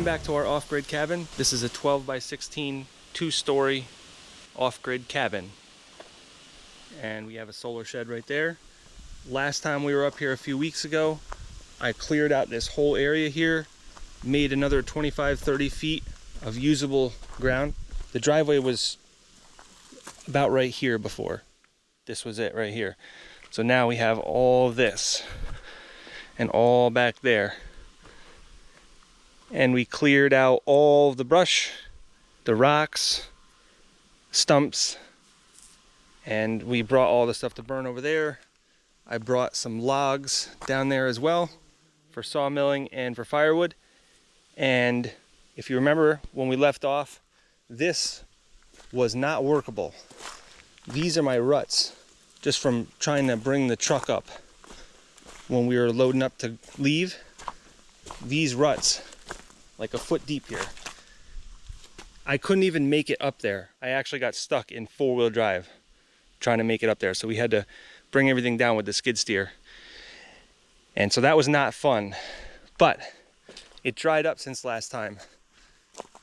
back to our off-grid cabin. This is a 12 by 16 two-story off-grid cabin. And we have a solar shed right there. Last time we were up here a few weeks ago, I cleared out this whole area here, made another 25-30 feet of usable ground. The driveway was about right here before. This was it right here. So now we have all this and all back there. And we cleared out all the brush, the rocks, stumps, and we brought all the stuff to burn over there. I brought some logs down there as well for sawmilling and for firewood. And if you remember when we left off, this was not workable. These are my ruts just from trying to bring the truck up when we were loading up to leave. These ruts, like a foot deep here. I couldn't even make it up there. I actually got stuck in four-wheel drive trying to make it up there. So we had to bring everything down with the skid steer. And so that was not fun. But it dried up since last time.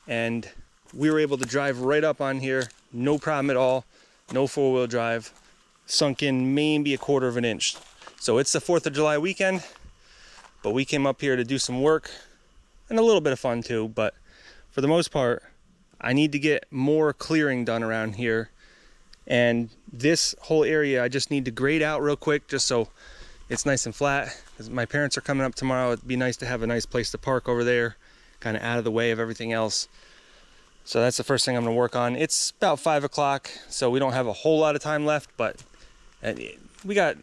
And we were able to drive right up on here. No problem at all. No four-wheel drive. Sunk in maybe a quarter of an inch. So it's the 4th of July weekend. But we came up here to do some work. And a little bit of fun too, but for the most part, I need to get more clearing done around here. And this whole area, I just need to grade out real quick, just so it's nice and flat. Because my parents are coming up tomorrow. It'd be nice to have a nice place to park over there, kind of out of the way of everything else. So that's the first thing I'm gonna work on. It's about 5 o'clock, so we don't have a whole lot of time left, but we got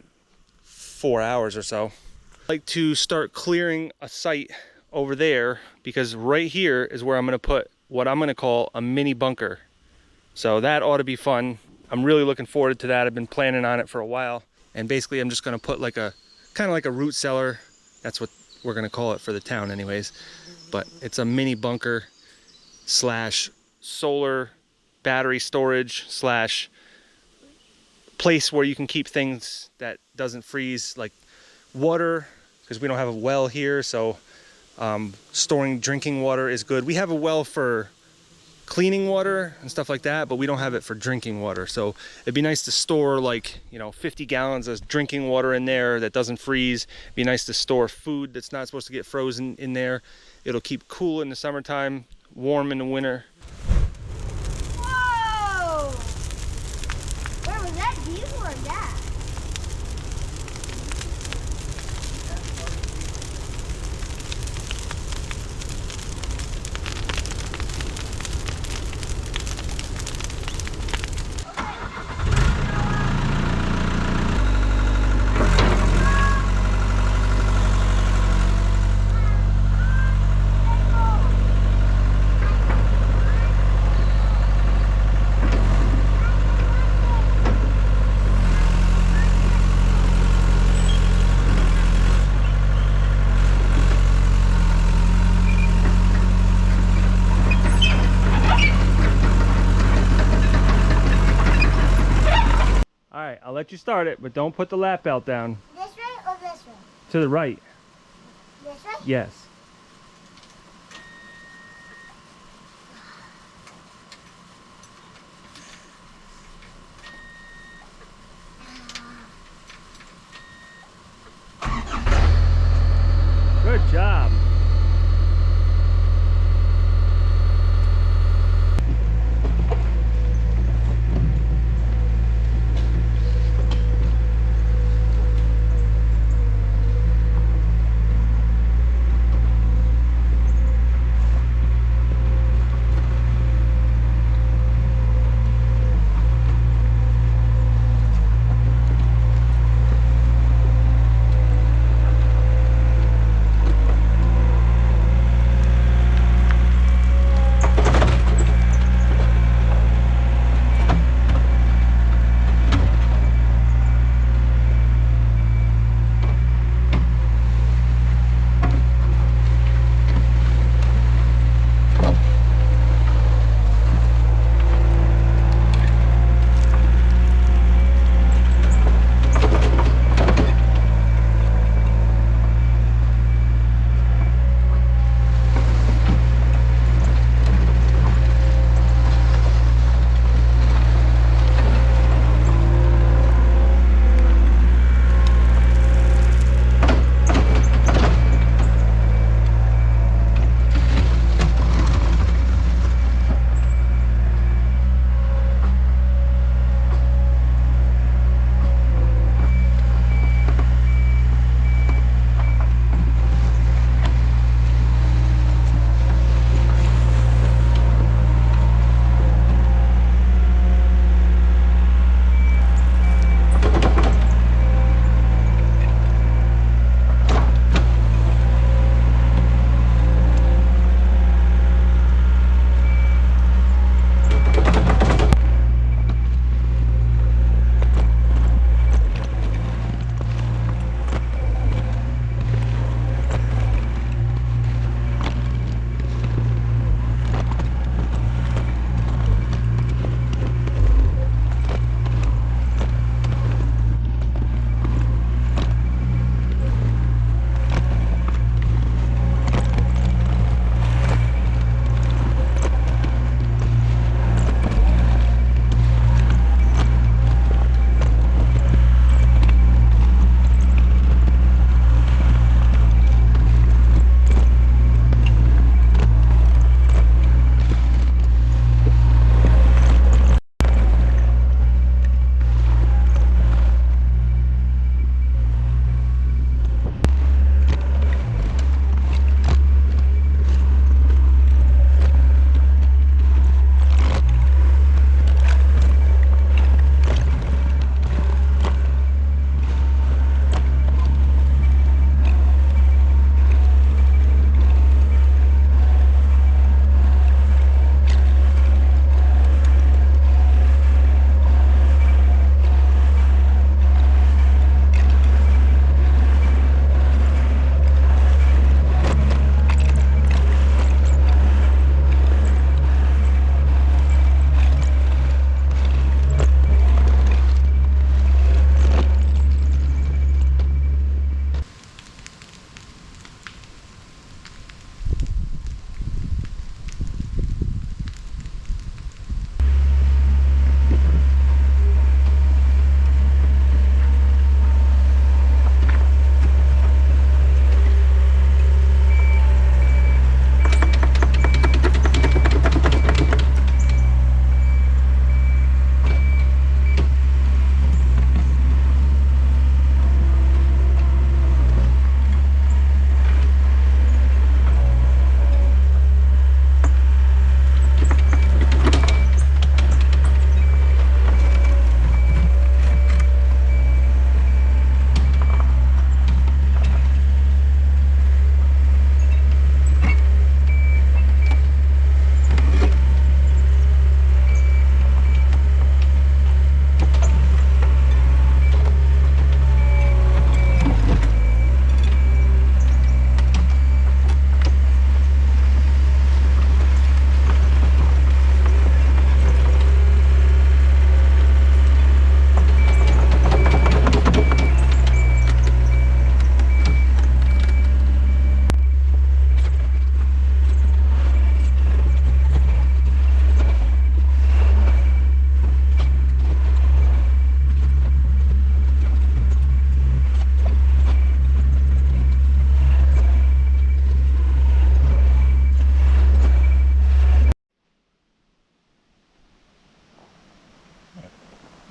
4 hours or so. I'd like to start clearing a site over there, because right here is where I'm going to put what I'm going to call a mini bunker. So that ought to be fun. I'm really looking forward to that. I've been planning on it for a while, and basically I'm just going to put like a kind of like a root cellar. That's what we're going to call it for the town anyways, but it's a mini bunker slash solar battery storage slash place where you can keep things that doesn't freeze, like water, because we don't have a well here. So storing drinking water is good. We have a well for cleaning water and stuff like that, but we don't have it for drinking water. So it'd be nice to store, like, 50 gallons of drinking water in there that doesn't freeze. It'd be nice to store food that's not supposed to get frozen in there. It'll keep cool in the summertime, warm in the winter. Whoa! Where was that? These were that. I'll let you start it, but don't put the lap belt down. This way or this way? To the right. This way? Yes. Good job.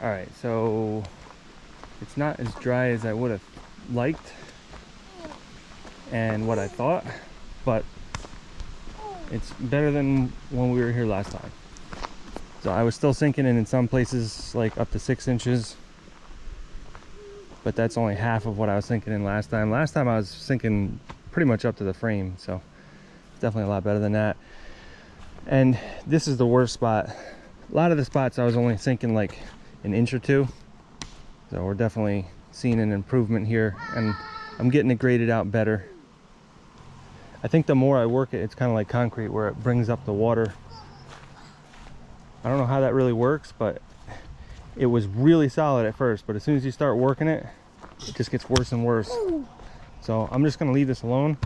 All right, so it's not as dry as I would have liked and what I thought, but it's better than when we were here last time. So I was still sinking in some places like up to 6 inches, but that's only half of what I was sinking in last time. Last time I was sinking pretty much up to the frame, so it's definitely a lot better than that. And this is the worst spot. A lot of the spots I was only sinking like an inch or two, so we're definitely seeing an improvement here, and I'm getting it graded out better. I think the more I work it, it's kind of like concrete where it brings up the water. I don't know how that really works, but it was really solid at first, but as soon as you start working it, it just gets worse and worse. So I'm just gonna leave this alone.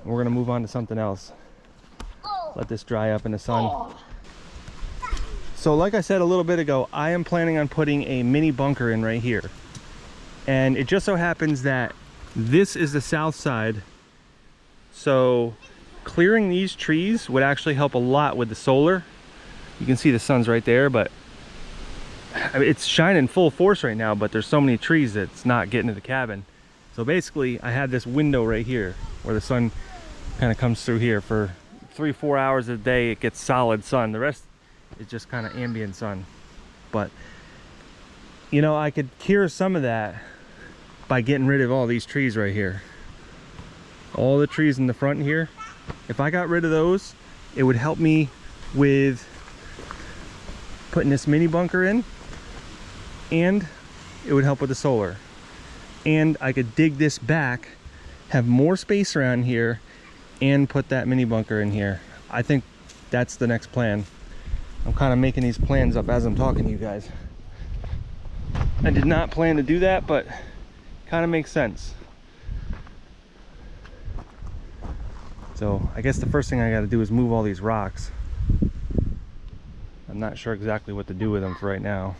We're gonna move on to something else. Let this dry up in the sun. So like I said a little bit ago, I am planning on putting a mini bunker in right here. And it just so happens that this is the south side. So clearing these trees would actually help a lot with the solar. You can see the sun's right there, but I mean, it's shining full force right now, but there's so many trees that it's not getting to the cabin. So basically I have this window right here where the sun kind of comes through here for 3-4 hours a day. It gets solid sun. The rest is just kind of ambient sun. But you know, I could cure some of that by getting rid of all these trees right here. All the trees in the front here. If I got rid of those, it would help me with putting this mini bunker in, and it would help with the solar. And I could dig this back, have more space around here, and put that mini bunker in here. I think that's the next plan. I'm kind of making these plans up as I'm talking to you guys. I did not plan to do that, but kind of makes sense. So I guess the first thing I got to do is move all these rocks. I'm not sure exactly what to do with them for right now.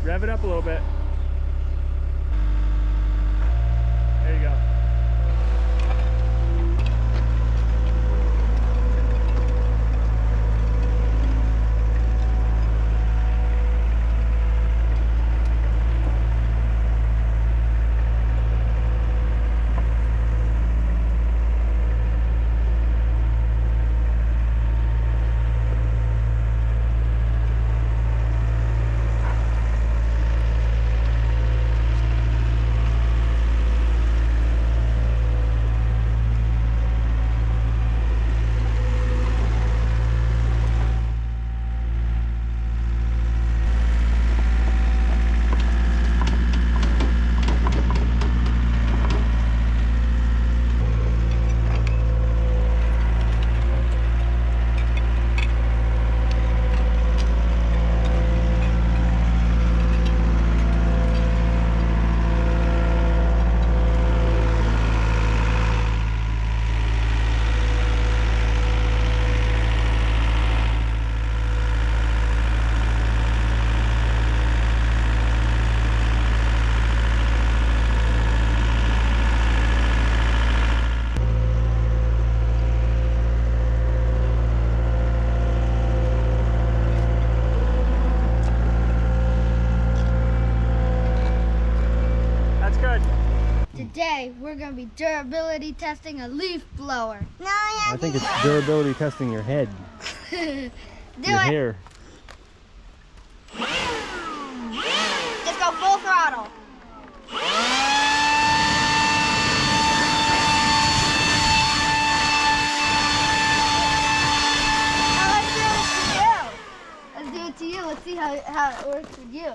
Rev it up a little bit. There you go. good. Today, we're going to be durability testing a leaf blower. No, I think it's durability testing your head, Do your it. hair. Just go full throttle. Now let's do it to you. Let's do it to you. Let's see how it works with you.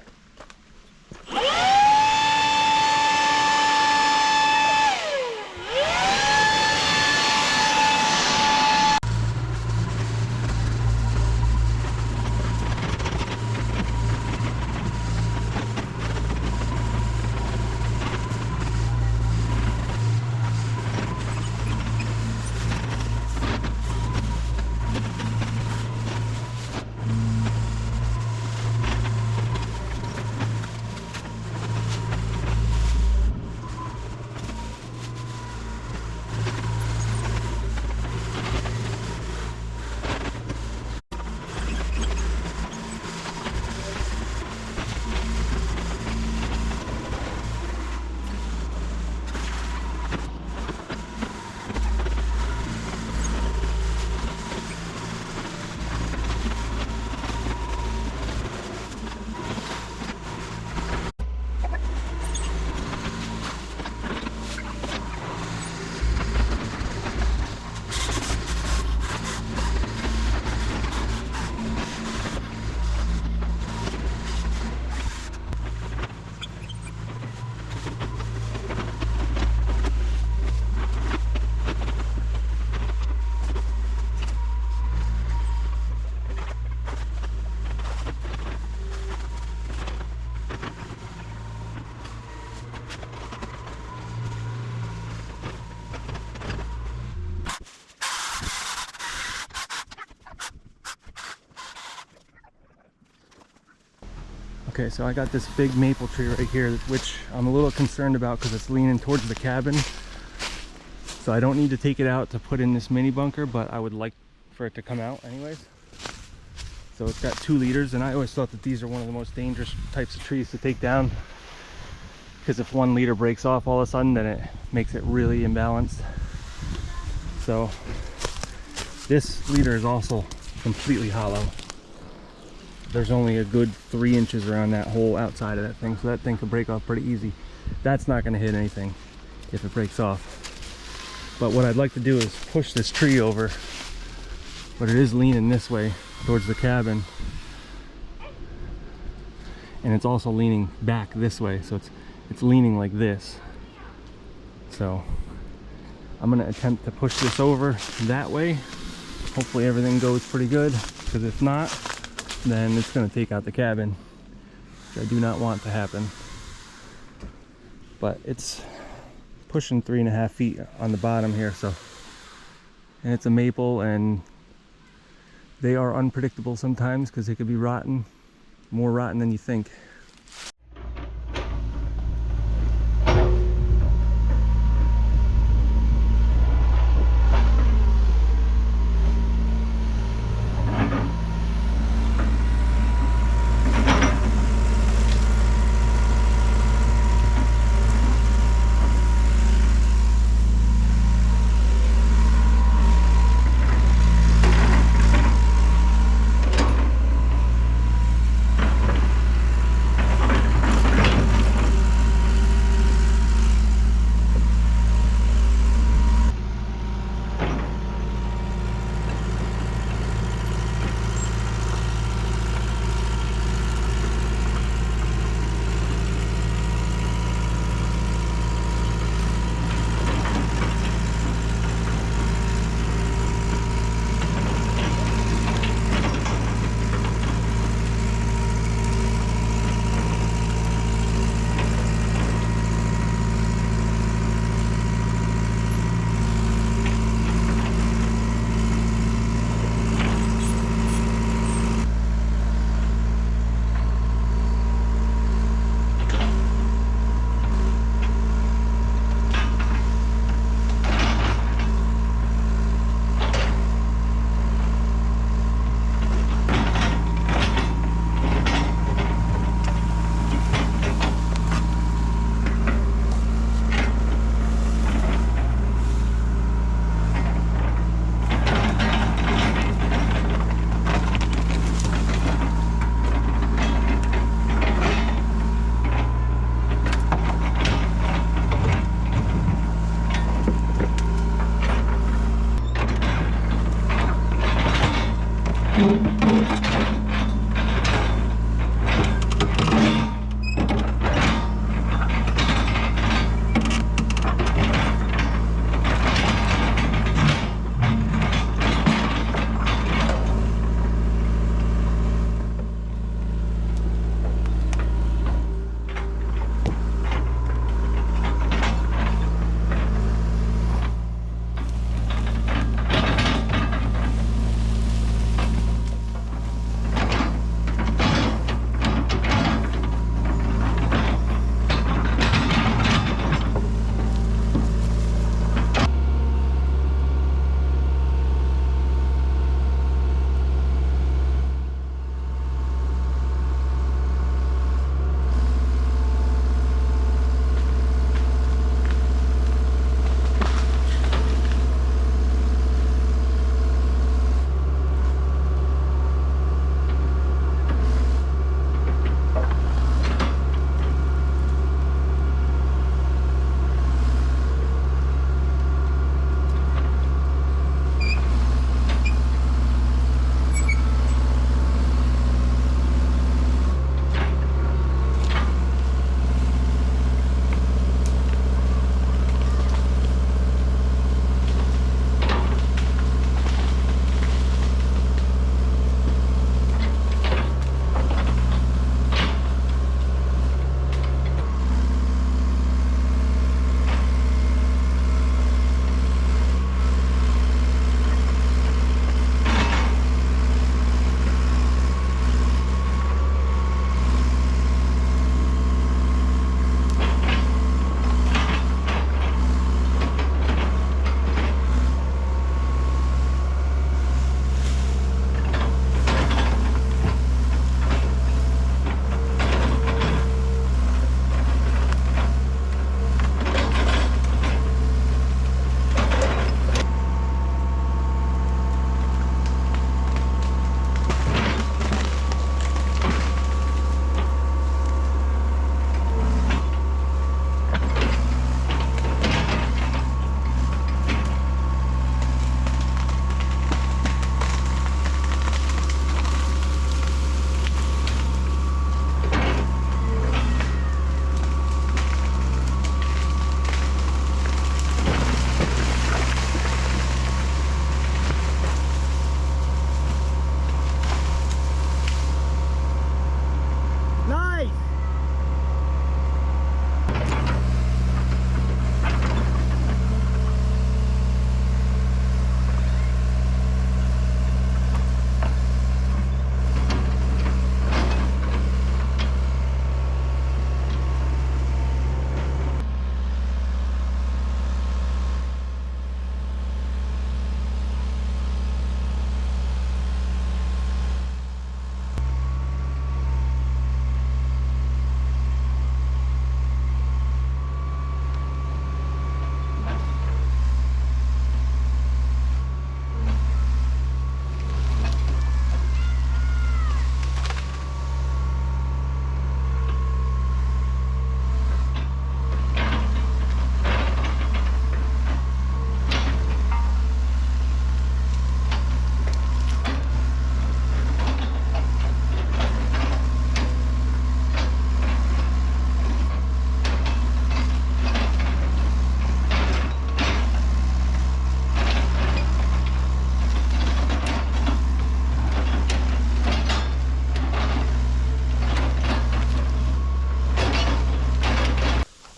Okay, so I got this big maple tree right here, which I'm a little concerned about because it's leaning towards the cabin. So I don't need to take it out to put in this mini bunker, but I would like for it to come out anyways. So it's got 2 leaders, and I always thought that these are one of the most dangerous types of trees to take down, because if one leader breaks off all of a sudden, then it makes it really imbalanced. So this leader is also completely hollow. There's only a good 3 inches around that whole outside of that thing, so that thing could break off pretty easy. That's not going to hit anything if it breaks off. But what I'd like to do is push this tree over, but it is leaning this way towards the cabin, and it's also leaning back this way, so it's leaning like this. So I'm going to attempt to push this over that way. Hopefully everything goes pretty good, because if not, then it's going to take out the cabin, which I do not want to happen. But it's pushing 3.5 feet on the bottom here, so, and it's a maple, and they are unpredictable sometimes because they could be rotten, more rotten than you think.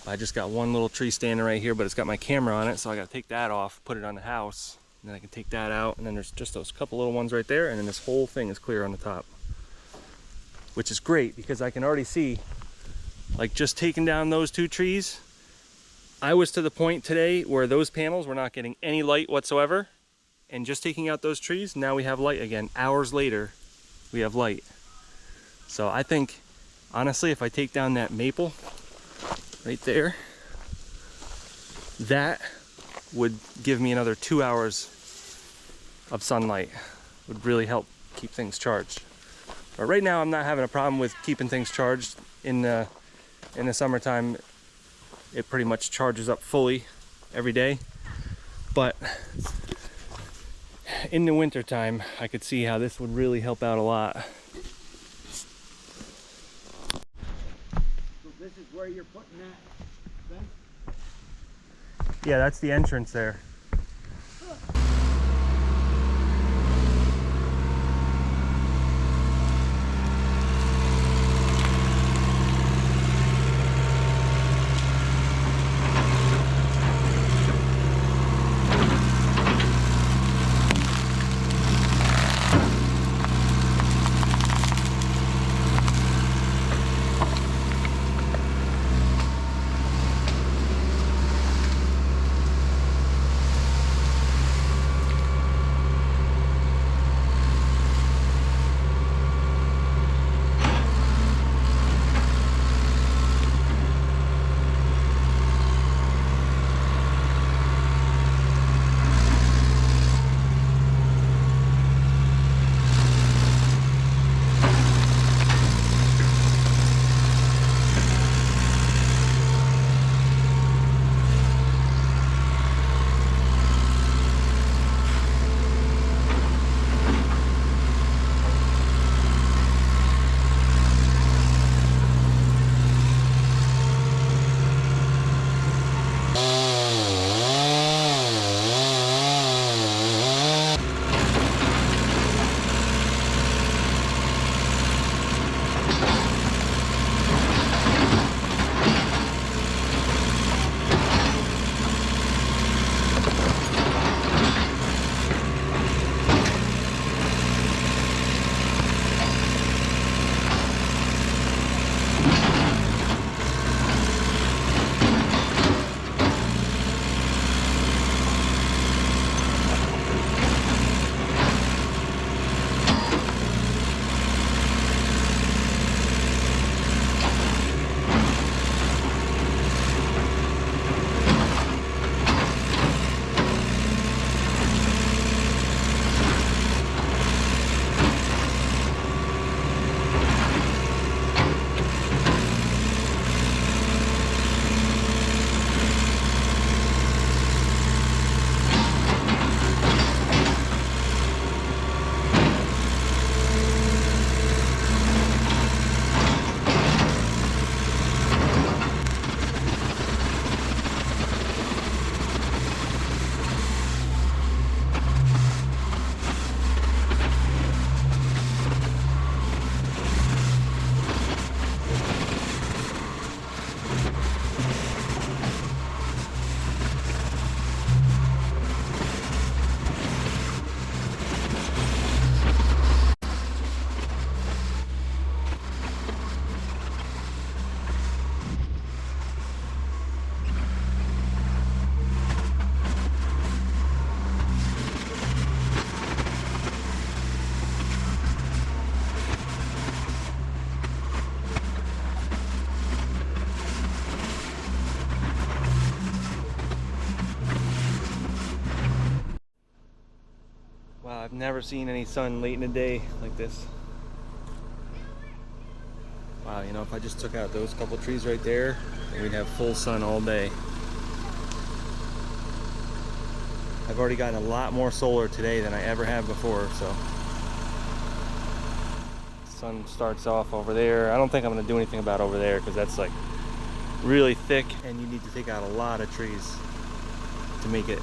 I just got one little tree standing right here, but it's got my camera on it, so I gotta take that off, put it on the house, and then I can take that out, and then there's just those couple little ones right there, and then this whole thing is clear on the top. Which is great, because I can already see, like just taking down those 2 trees, I was to the point today where those panels were not getting any light whatsoever, and just taking out those trees, now we have light again. Hours later, we have light. So I think, honestly, if I take down that maple right there, that would give me another 2 hours of sunlight. Would really help keep things charged. But right now I'm not having a problem with keeping things charged. In the summertime, it pretty much charges up fully every day. But in the wintertime, I could see how this would really help out a lot. So this is where you're putting that thing? Yeah, that's the entrance there. I've never seen any sun late in the day like this. Wow, you know, if I just took out those couple trees right there, then we'd have full sun all day. I've already gotten a lot more solar today than I ever have before, so. Sun starts off over there. I don't think I'm gonna do anything about over there because that's like really thick and you need to take out a lot of trees to make it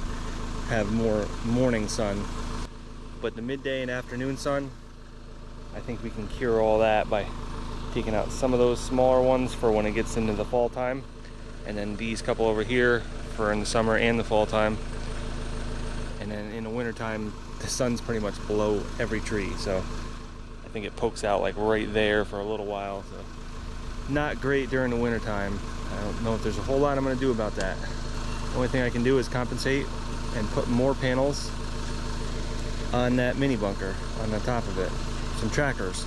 have more morning sun. But the midday and afternoon sun, I think we can cure all that by taking out some of those smaller ones for when it gets into the fall time. And then these couple over here for in the summer and the fall time. And then in the winter time, the sun's pretty much below every tree. So I think it pokes out like right there for a little while. So not great during the winter time. I don't know if there's a whole lot I'm gonna do about that. The only thing I can do is compensate and put more panels on that mini bunker on the top of it. Some trackers.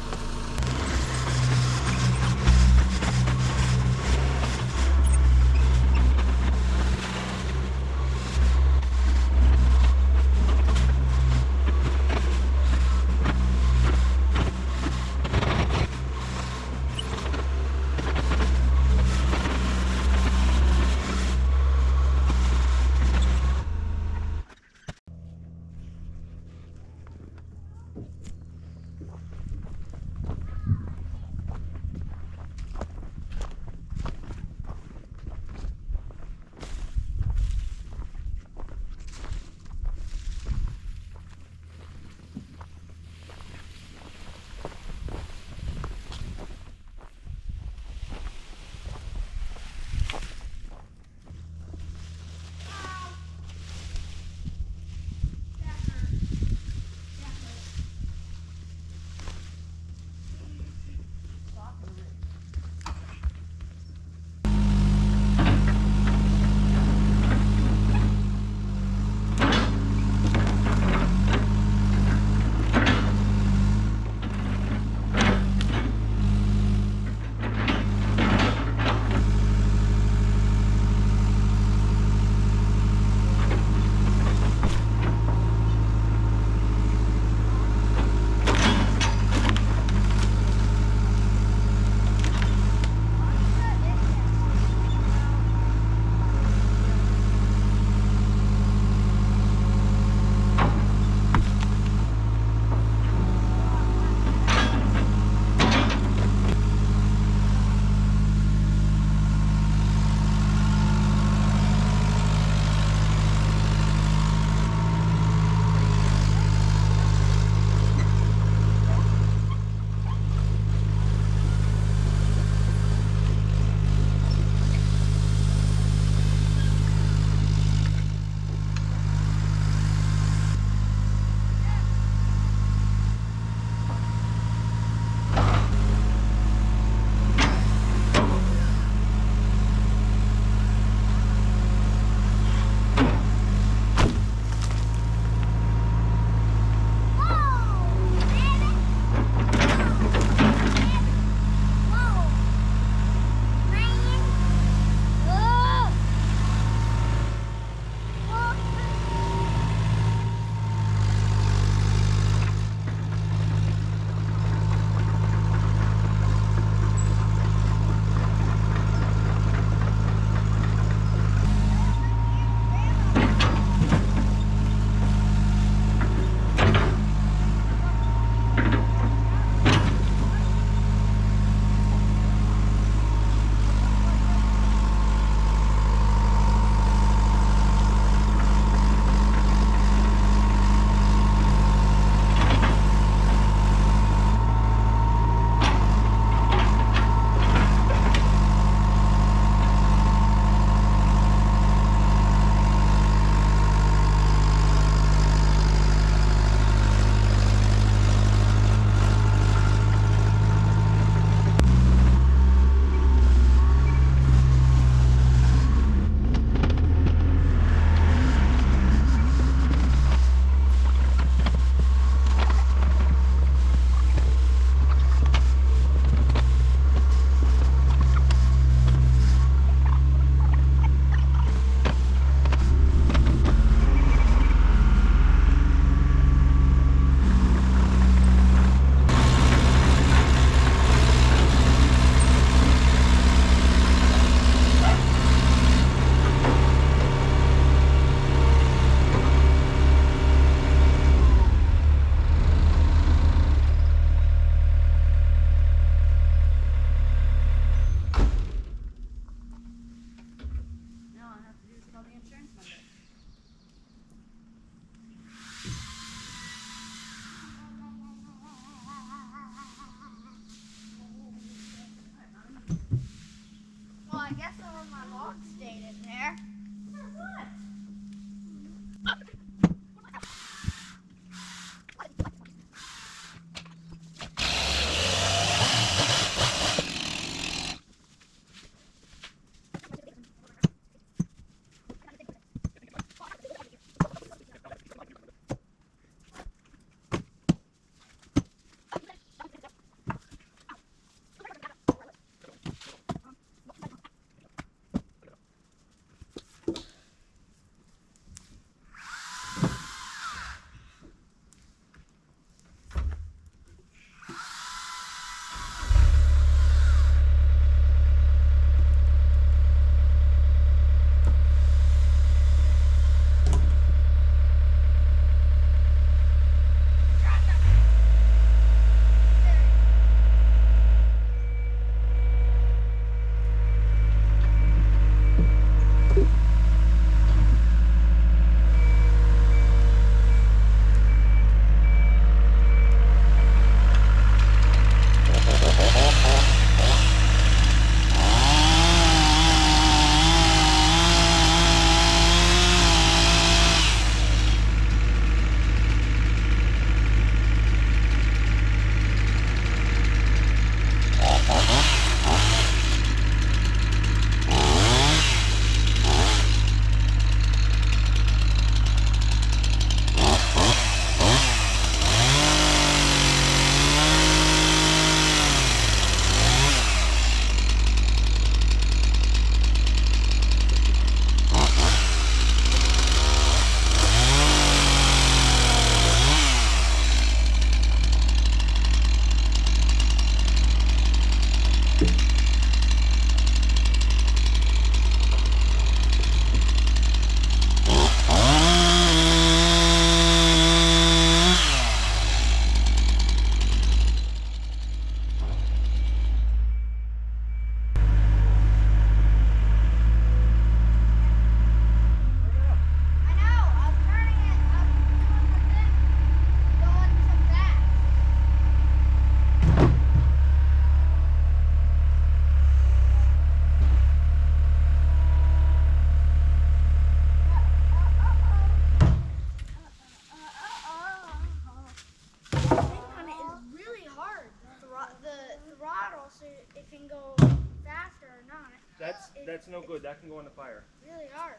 That's no good. That can go in the fire. Really hard.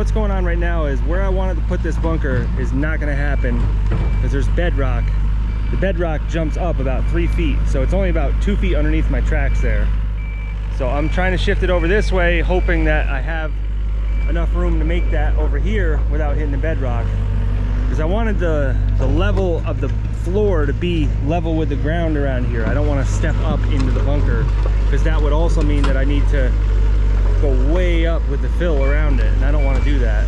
what's going on right now is where I wanted to put this bunker is not going to happen because there's bedrock. The bedrock jumps up about 3 feet, so it's only about 2 feet underneath my tracks there. So I'm trying to shift it over this way, hoping that I have enough room to make that over here without hitting the bedrock. Because I wanted the level of the floor to be level with the ground around here. I don't want to step up into the bunker, because that would also mean that I need to go way up with the fill around it, and I don't want to do that.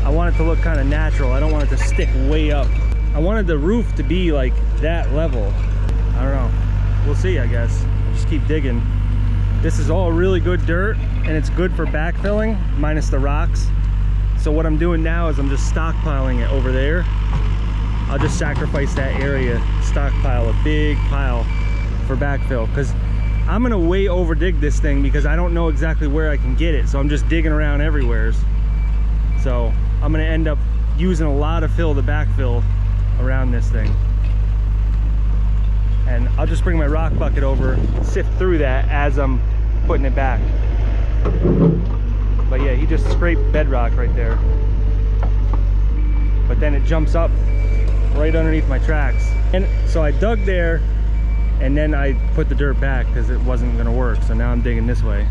I want it to look kind of natural. I don't want it to stick way up. I wanted the roof to be like that level. I don't know. We'll see, I guess. Just keep digging. This is all really good dirt, and it's good for backfilling, minus the rocks. So what I'm doing now is I'm just stockpiling it over there. I'll just sacrifice that area, stockpile a big pile for backfill, because I'm gonna way over dig this thing because I don't know exactly where I can get it. So I'm just digging around everywhere. So I'm gonna end up using a lot of fill to backfill around this thing. And I'll just bring my rock bucket over, sift through that as I'm putting it back. But yeah, he just scraped bedrock right there. But then it jumps up right underneath my tracks. And so I dug there, and then I put the dirt back because it wasn't gonna work. So now I'm digging this way.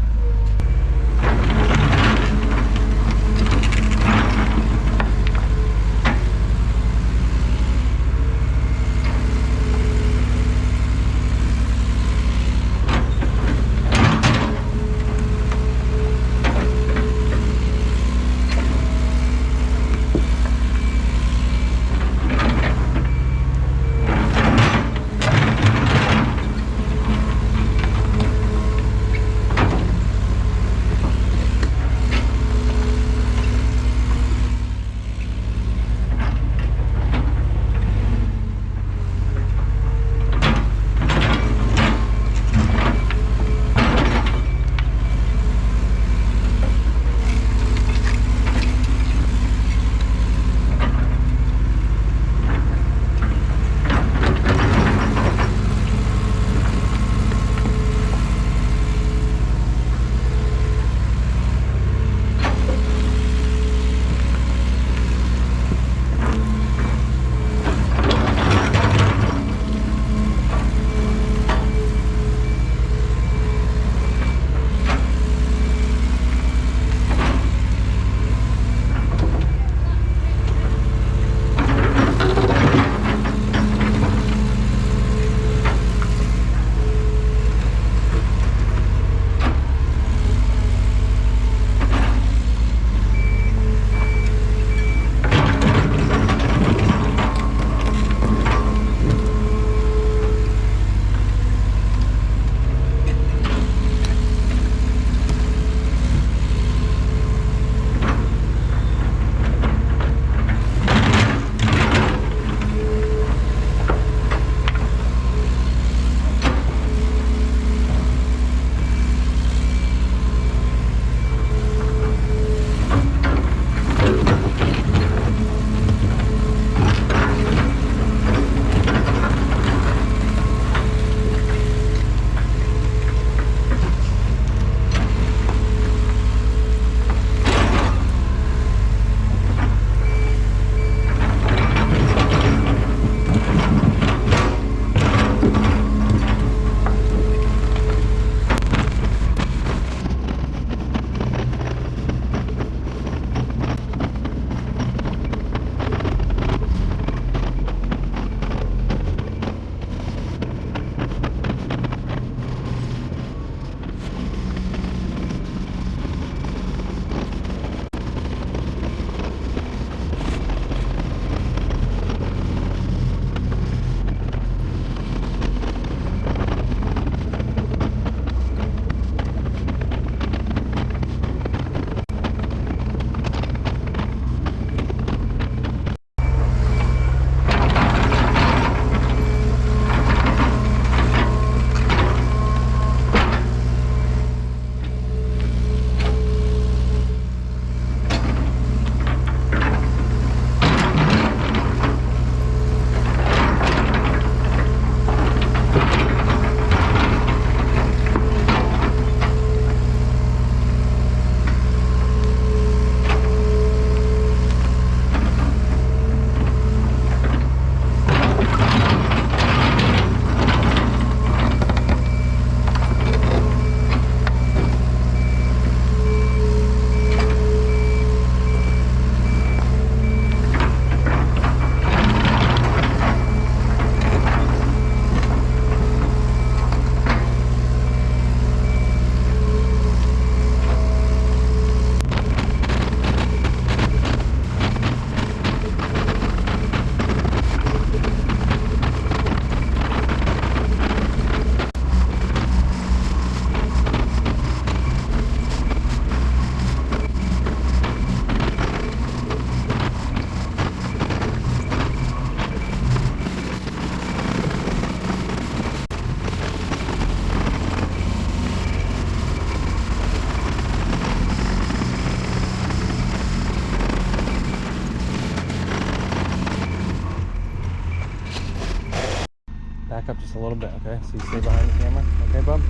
a little bit, okay? So you stay behind the camera, okay, bub?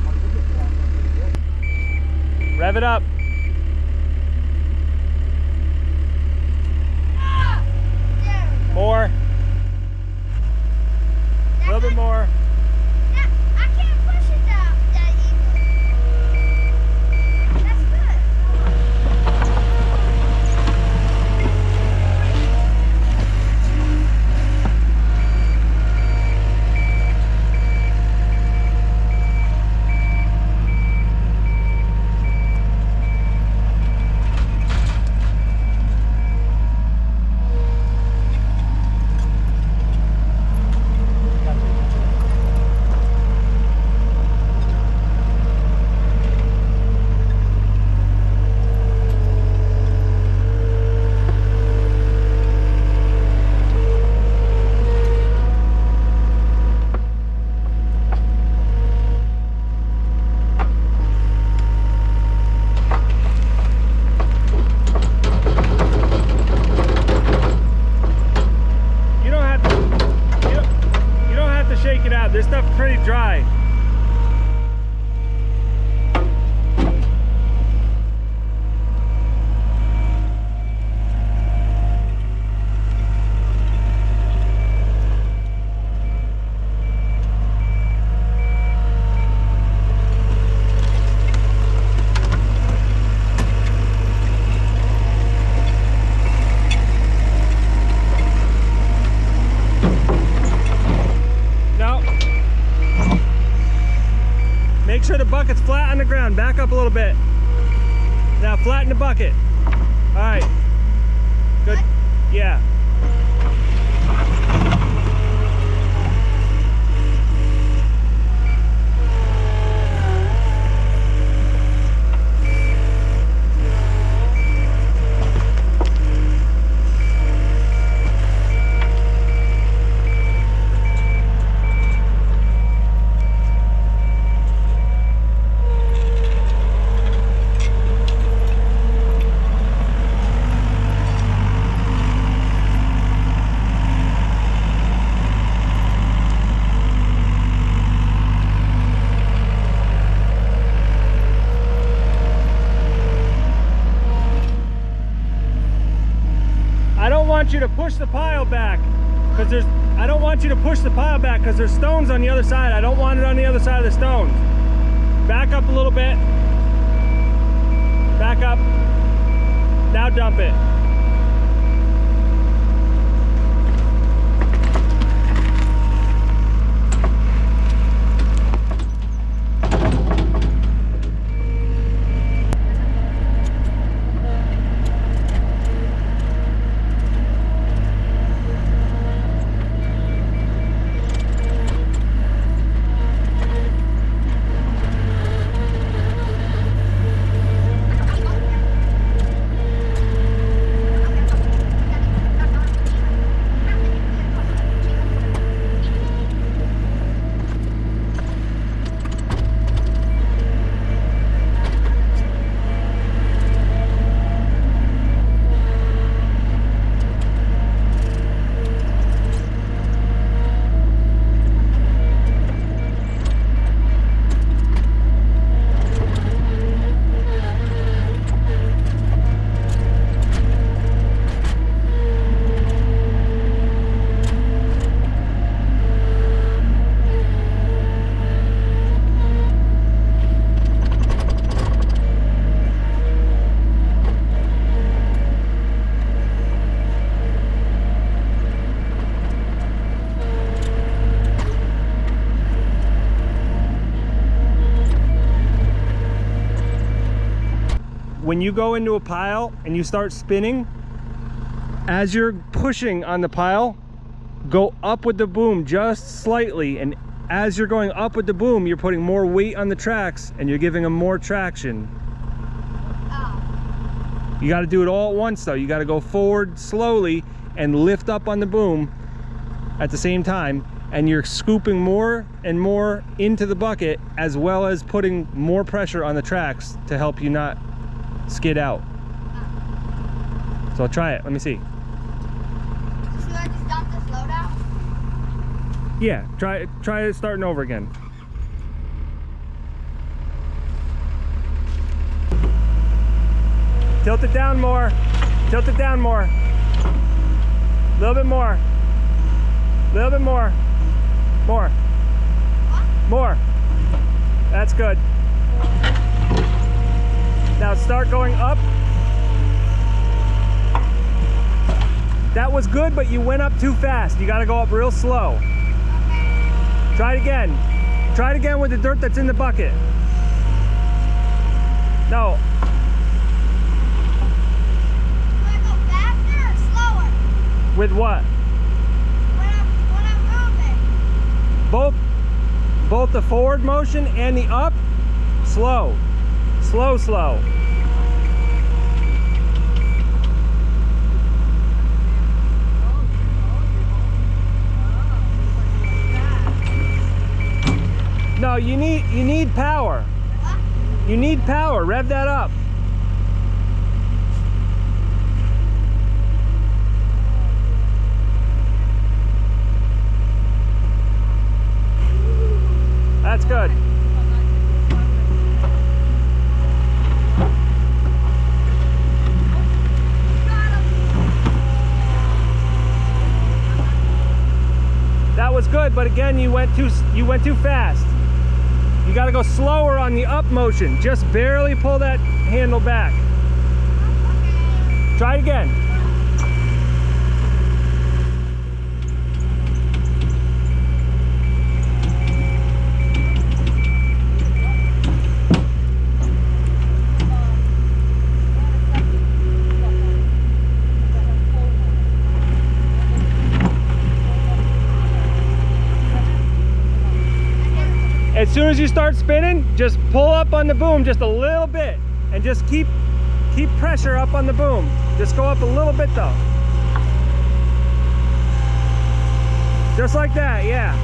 Rev it up. More. A little bit more. I can't push it that easily. That's good. This stuff's pretty dry. Make sure the bucket's flat on the ground. Back up a little bit. Now flatten the bucket. All right. Good. Yeah. I don't want you to push the pile back because there's stones on the other side. I don't want it on the other side of the stones. Back up a little bit. Back up. Now dump it. When you go into a pile and you start spinning, as you're pushing on the pile, go up with the boom just slightly, and as you're going up with the boom, you're putting more weight on the tracks and you're giving them more traction. Oh. You got to do it all at once though. You got to go forward slowly and lift up on the boom at the same time, and you're scooping more and more into the bucket as well as putting more pressure on the tracks to help you not skid out. So I'll try it. Let me see. Should I just dump this load out? Yeah, try starting over again. Tilt it down more. Tilt it down more. A little bit more. A little bit more. More. More. That's good. Now start going up. That was good, but you went up too fast. You got to go up real slow. Okay. Try it again. Try it again with the dirt that's in the bucket. No. Do I go faster or slower? With what? When I'm moving. Both the forward motion and the up. Slow. Slow, slow. No, you need power. You need power. Rev that up. That's good. That was good, but again, you went too fast. You got to go slower on the up motion. Just barely pull that handle back. Try it again. As soon as you start spinning, just pull up on the boom just a little bit and just keep pressure up on the boom. Just go up a little bit though. Just like that, yeah.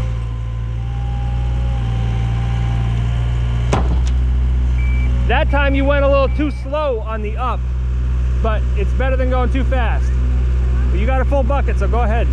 That time you went a little too slow on the up, but it's better than going too fast. But you got a full bucket, so go ahead.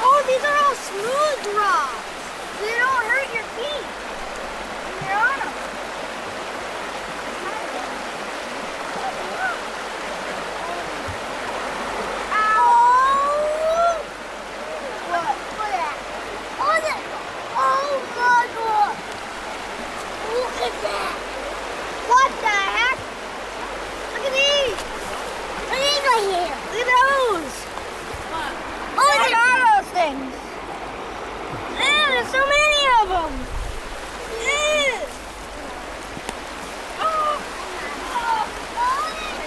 Oh, these are all smooth rocks. They don't hurt your feet when you're on them. Ow! What? Look at that. Oh my God. Look at that. What the heck? Look at these. Look at these right here. Look at those. Oh, what are those things? Ew, there's so many of them. Ew. Oh. There's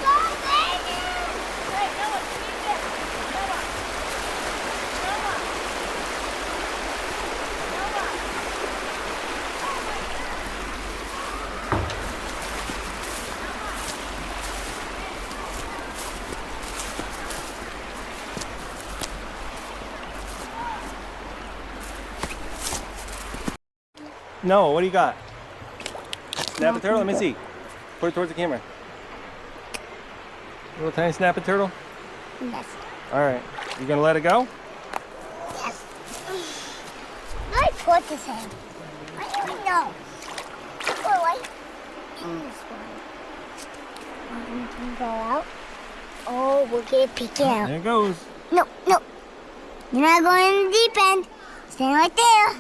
so many. Hey, Noah, keep this. Noah. No, what do you got? Snap a turtle? Let me see. Put it towards the camera. Little tiny snap a turtle? Yes. Alright. You gonna let it go? Yes. I put this in. I don't even know. Put it right in this one. You can go out. Oh, we're gonna peek it out. There it goes. No, no. You're not going in the deep end. Stand right there.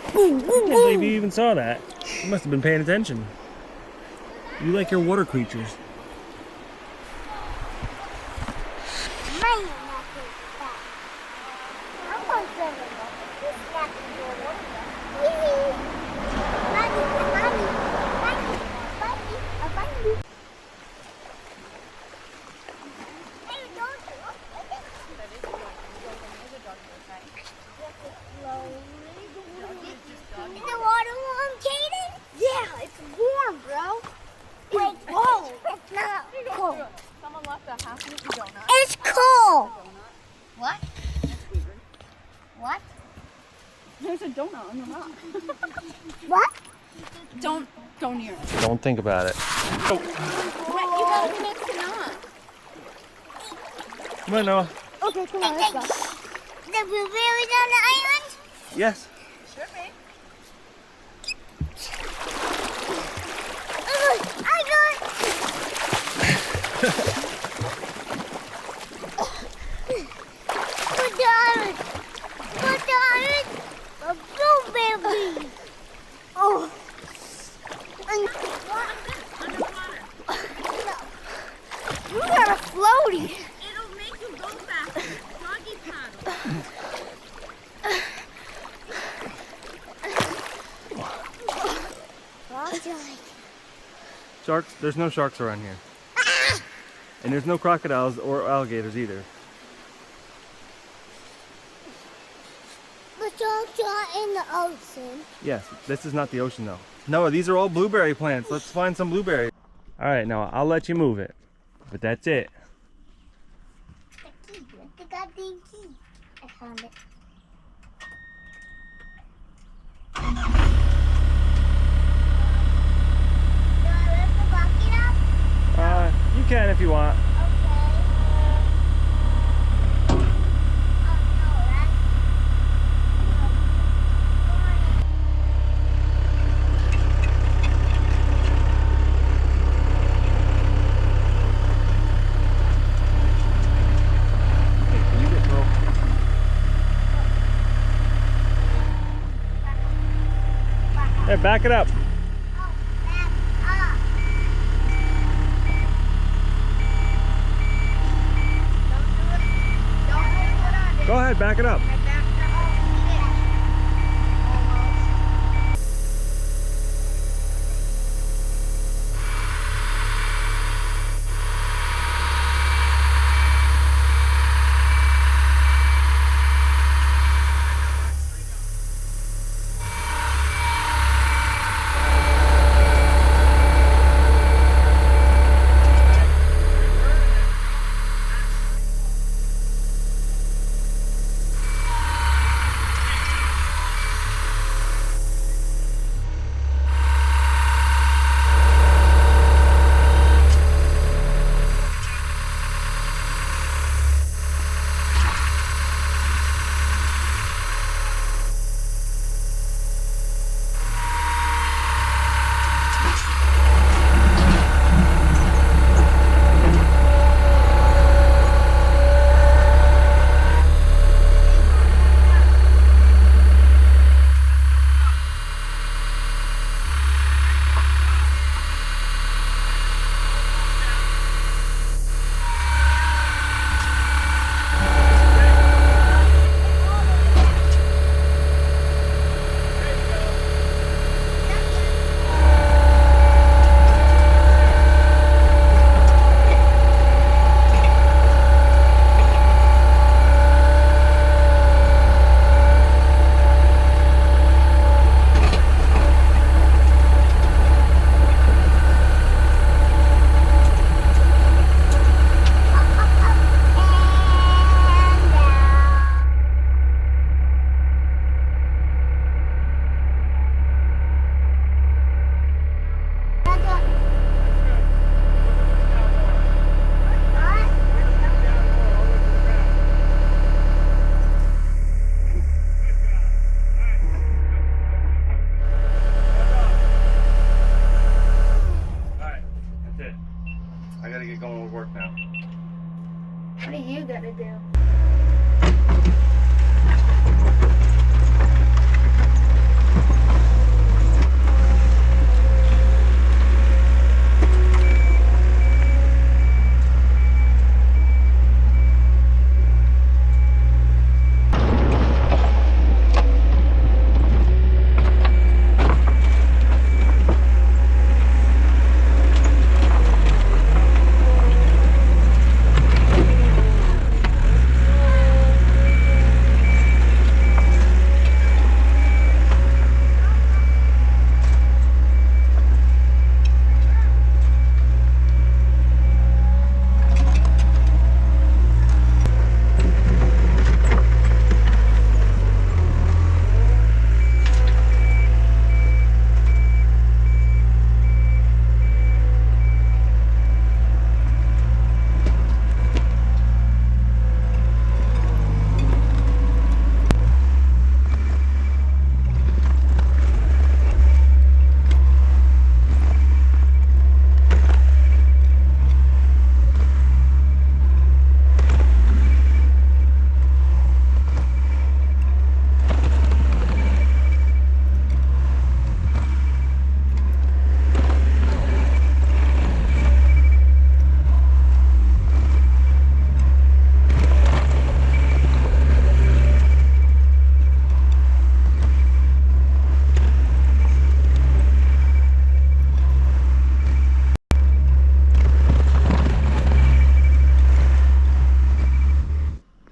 I can't believe you even saw that. You must have been paying attention. You like your water creatures. Is the water warm, Kaden? Yeah, it's warm, bro. Wait, whoa. It's not cold. Someone left a half-eaten donut. It's cold. What? What? There's a donut on the rock. What? Don't go near it. Don't think about it. Wait, you gotta be next to Noah. Come on, Noah. Okay, come on, let's go. The blueberries on the island? Yes. Sure, babe. I got it. Put the island. Put the island. A blueberry. Oh. And you got a floaty. It'll make you go faster. Doggy paddle. Sharks? There's no sharks around here. And there's no crocodiles or alligators either. The sharks are in the ocean. Yes, this is not the ocean though. Noah, these are all blueberry plants. Let's find some blueberries. Alright, Noah, I'll let you move it. But that's it. The key. The goddamn key. I found it. Do I lift the bucket up? You can if you want. Okay. Oh no, that's... Hey, can you get Pearl? Hey, back it up. Go ahead, back it up.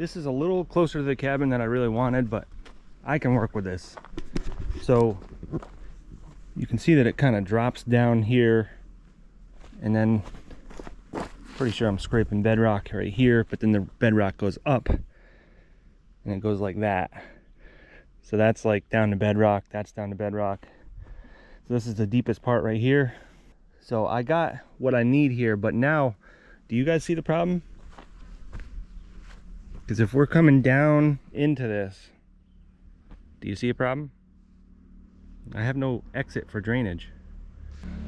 This is a little closer to the cabin than I really wanted, but I can work with this. So you can see that it kind of drops down here, and then pretty sure I'm scraping bedrock right here, but then the bedrock goes up and it goes like that. So that's like down to bedrock, that's down to bedrock. So this is the deepest part right here. So I got what I need here, but now, do you guys see the problem? Because if we're coming down into this, do you see a problem? I have no exit for drainage.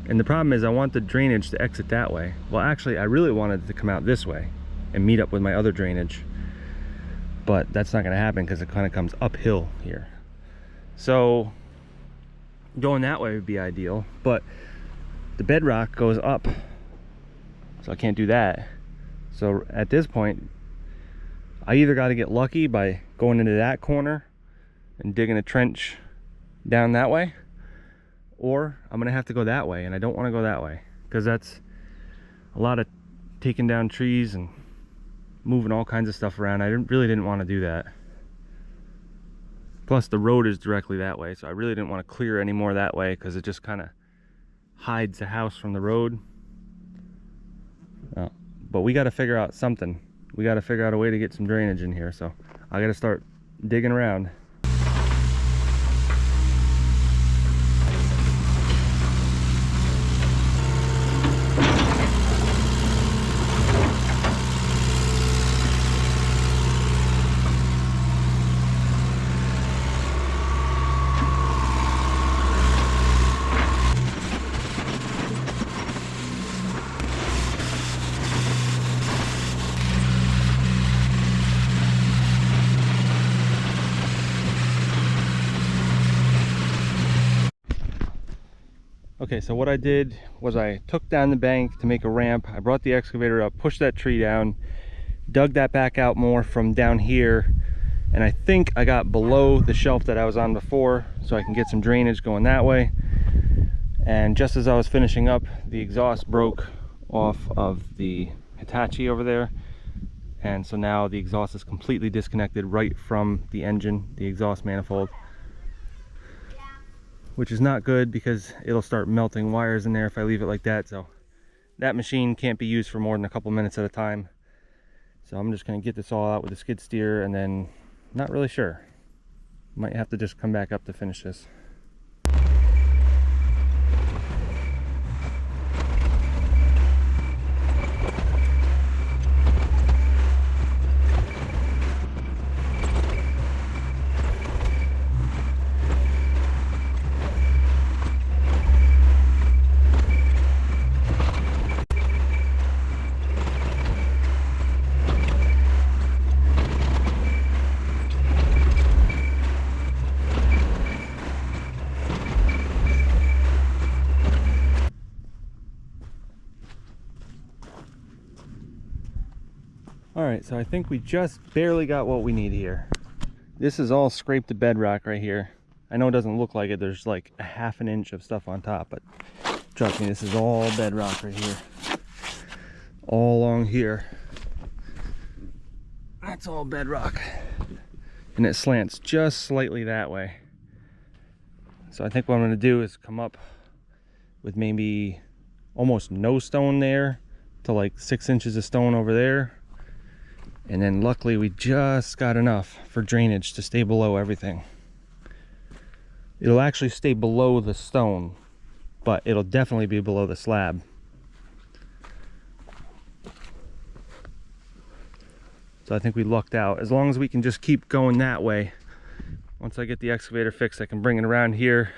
And the problem is I want the drainage to exit that way. Well, actually, I really wanted it to come out this way and meet up with my other drainage. But that's not gonna happen because it kind of comes uphill here. So going that way would be ideal, but the bedrock goes up. So I can't do that. So at this point, I either got to get lucky by going into that corner and digging a trench down that way, or I'm gonna have to go that way, and I don't want to go that way because that's a lot of taking down trees and moving all kinds of stuff around. I really didn't want to do that. Plus the road is directly that way, so I really didn't want to clear any more that way because it just kind of hides the house from the road. But we got to figure out something. We got to figure out a way to get some drainage in here, so I got to start digging around. Okay, so what I did was I took down the bank to make a ramp. I brought the excavator up, pushed that tree down, dug that back out more from down here, and I think I got below the shelf that I was on before, so I can get some drainage going that way. And just as I was finishing up, the exhaust broke off of the Hitachi over there, and so now the exhaust is completely disconnected right from the engine, the exhaust manifold, which is not good because it'll start melting wires in there if I leave it like that. So that machine can't be used for more than a couple minutes at a time. So I'm just going to get this all out with a skid steer, and then not really sure. Might have to just come back up to finish this. Alright, so I think we just barely got what we need here. This is all scraped to bedrock right here. I know it doesn't look like it, there's like a ½ an inch of stuff on top, but trust me, this is all bedrock right here. All along here. That's all bedrock. And it slants just slightly that way. So I think what I'm going to do is come up with maybe almost no stone there to like 6 inches of stone over there. And then luckily we just got enough for drainage to stay below everything. It'll actually stay below the stone, but it'll definitely be below the slab. So I think we lucked out. As long as we can just keep going that way. Once I get the excavator fixed, I can bring it around here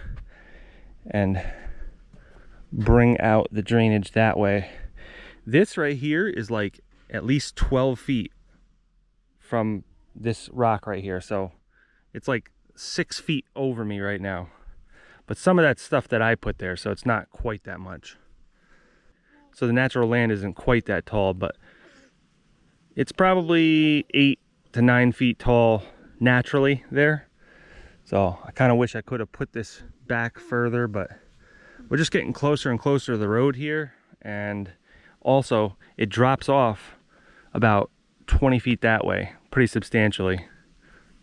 and bring out the drainage that way. This right here is like at least 12 feet from this rock right here, so it's like 6 feet over me right now, but some of that stuff that I put there, so it's not quite that much. So the natural land isn't quite that tall, but it's probably 8 to 9 feet tall naturally there. So I kind of wish I could have put this back further, but we're just getting closer and closer to the road here, and also it drops off about 20 feet that way, pretty substantially.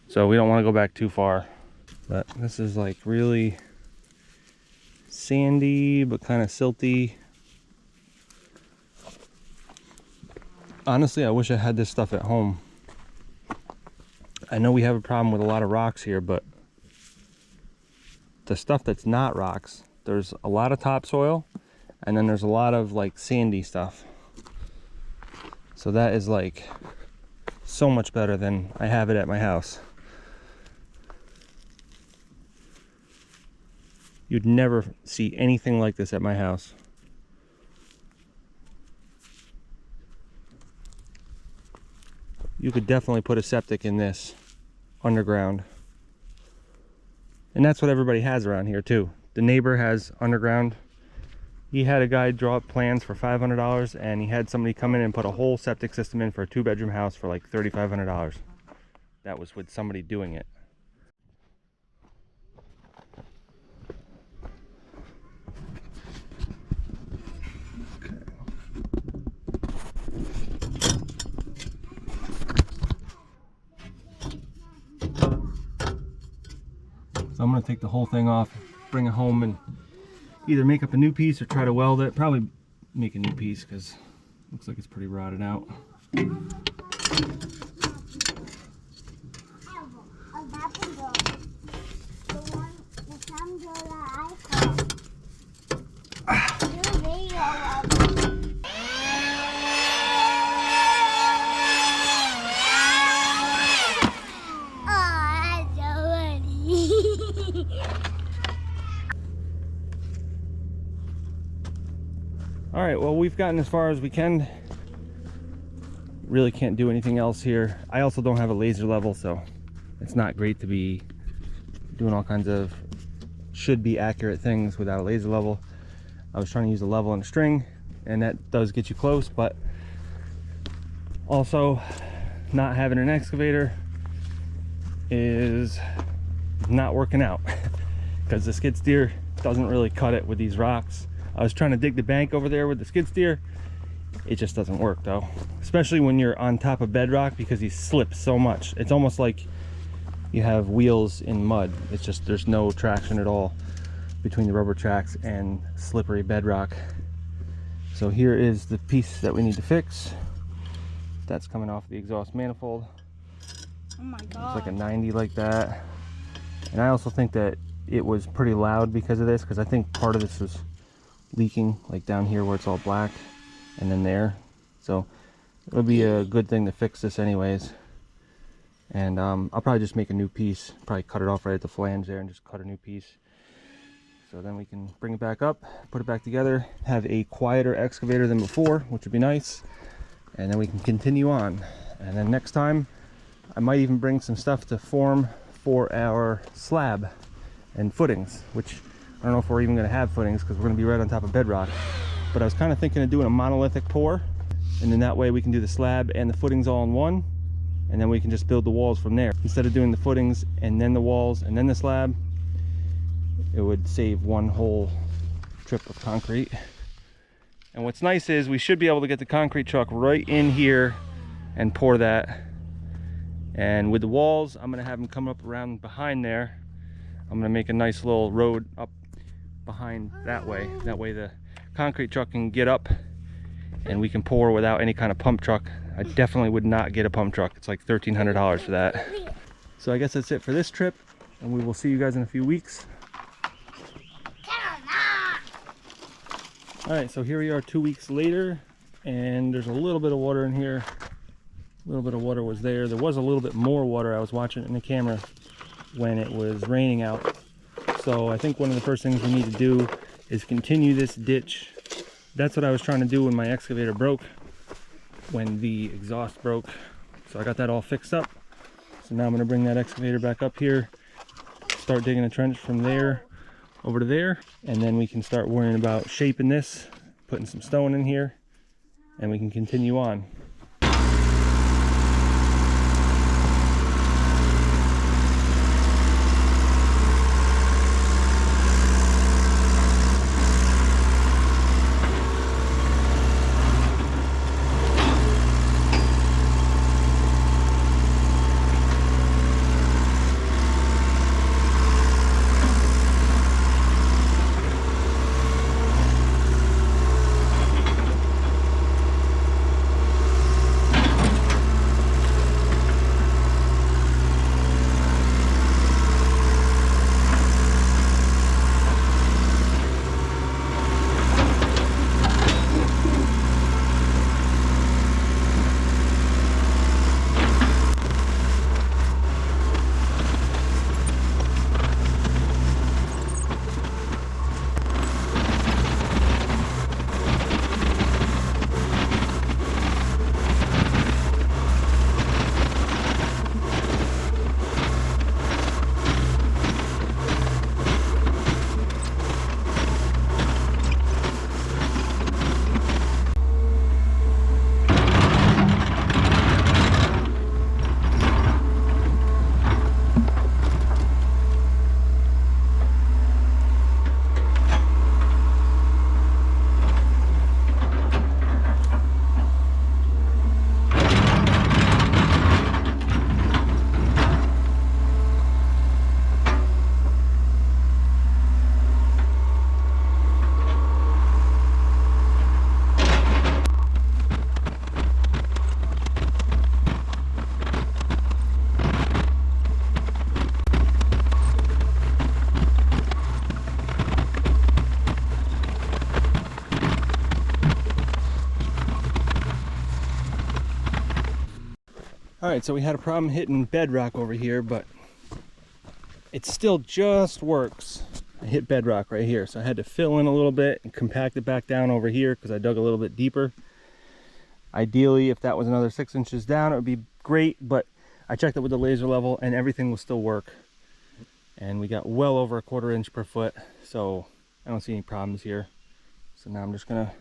So we don't want to go back too far. But this is like really sandy, but kind of silty. Honestly, I wish I had this stuff at home. I know we have a problem with a lot of rocks here, but the stuff that's not rocks, there's a lot of topsoil, and then there's a lot of like sandy stuff. So that is like so much better than I have it at my house. You'd never see anything like this at my house. You could definitely put a septic in this underground. And that's what everybody has around here too. The neighbor has underground. He had a guy draw up plans for $500, and he had somebody come in and put a whole septic system in for a 2-bedroom house for like $3,500. That was with somebody doing it. So I'm going to take the whole thing off, bring it home, and either make up a new piece or try to weld it. Probably make a new piece because it looks like it's pretty rotted out. All right, well, we've gotten as far as we can. Really can't do anything else here. I also don't have a laser level, so it's not great to be doing all kinds of should be accurate things without a laser level. I was trying to use a level and a string, and that does get you close, but also not having an excavator is not working out because the skid steer doesn't really cut it with these rocks. I was trying to dig the bank over there with the skid steer. It just doesn't work though, especially when you're on top of bedrock, because he slips so much. It's almost like you have wheels in mud. It's just there's no traction at all between the rubber tracks and slippery bedrock. So here is the piece that we need to fix. That's coming off the exhaust manifold. Oh my god. It's like a 90 like that. And I also think that it was pretty loud because of this, because I think part of this was leaking, like down here where it's all black, and then there. So it would be a good thing to fix this anyways. And I'll probably just make a new piece, probably cut it off right at the flange there and just cut a new piece. So then we can bring it back up, put it back together, have a quieter excavator than before, which would be nice. And then we can continue on. And then next time I might even bring some stuff to form for our slab and footings, which I don't know if we're even going to have footings because we're going to be right on top of bedrock. But I was kind of thinking of doing a monolithic pour, and then that way we can do the slab and the footings all in one, and then we can just build the walls from there. Instead of doing the footings and then the walls and then the slab, it would save one whole trip of concrete. And what's nice is we should be able to get the concrete truck right in here and pour that. And with the walls, I'm going to have them come up around behind there. I'm going to make a nice little road up behind that way. That way the concrete truck can get up and we can pour without any kind of pump truck. I definitely would not get a pump truck. It's like $1,300 for that. So I guess that's it for this trip, and we will see you guys in a few weeks. All right, so here we are 2 weeks later, and there's a little bit of water in here. A little bit of water was there. There was a little bit more water. I was watching it in the camera when it was raining out. So I think one of the first things we need to do is continue this ditch. That's what I was trying to do when my excavator broke, when the exhaust broke. So I got that all fixed up. So now I'm going to bring that excavator back up here, start digging a trench from there over to there, and then we can start worrying about shaping this, putting some stone in here, and we can continue on. Alright, so we had a problem hitting bedrock over here, but it still just works. I hit bedrock right here, so I had to fill in a little bit and compact it back down over here because I dug a little bit deeper. Ideally, if that was another 6 inches down, it would be great, but I checked it with the laser level and everything will still work. And we got well over a 1/4 inch per foot, so I don't see any problems here. So now I'm just gonna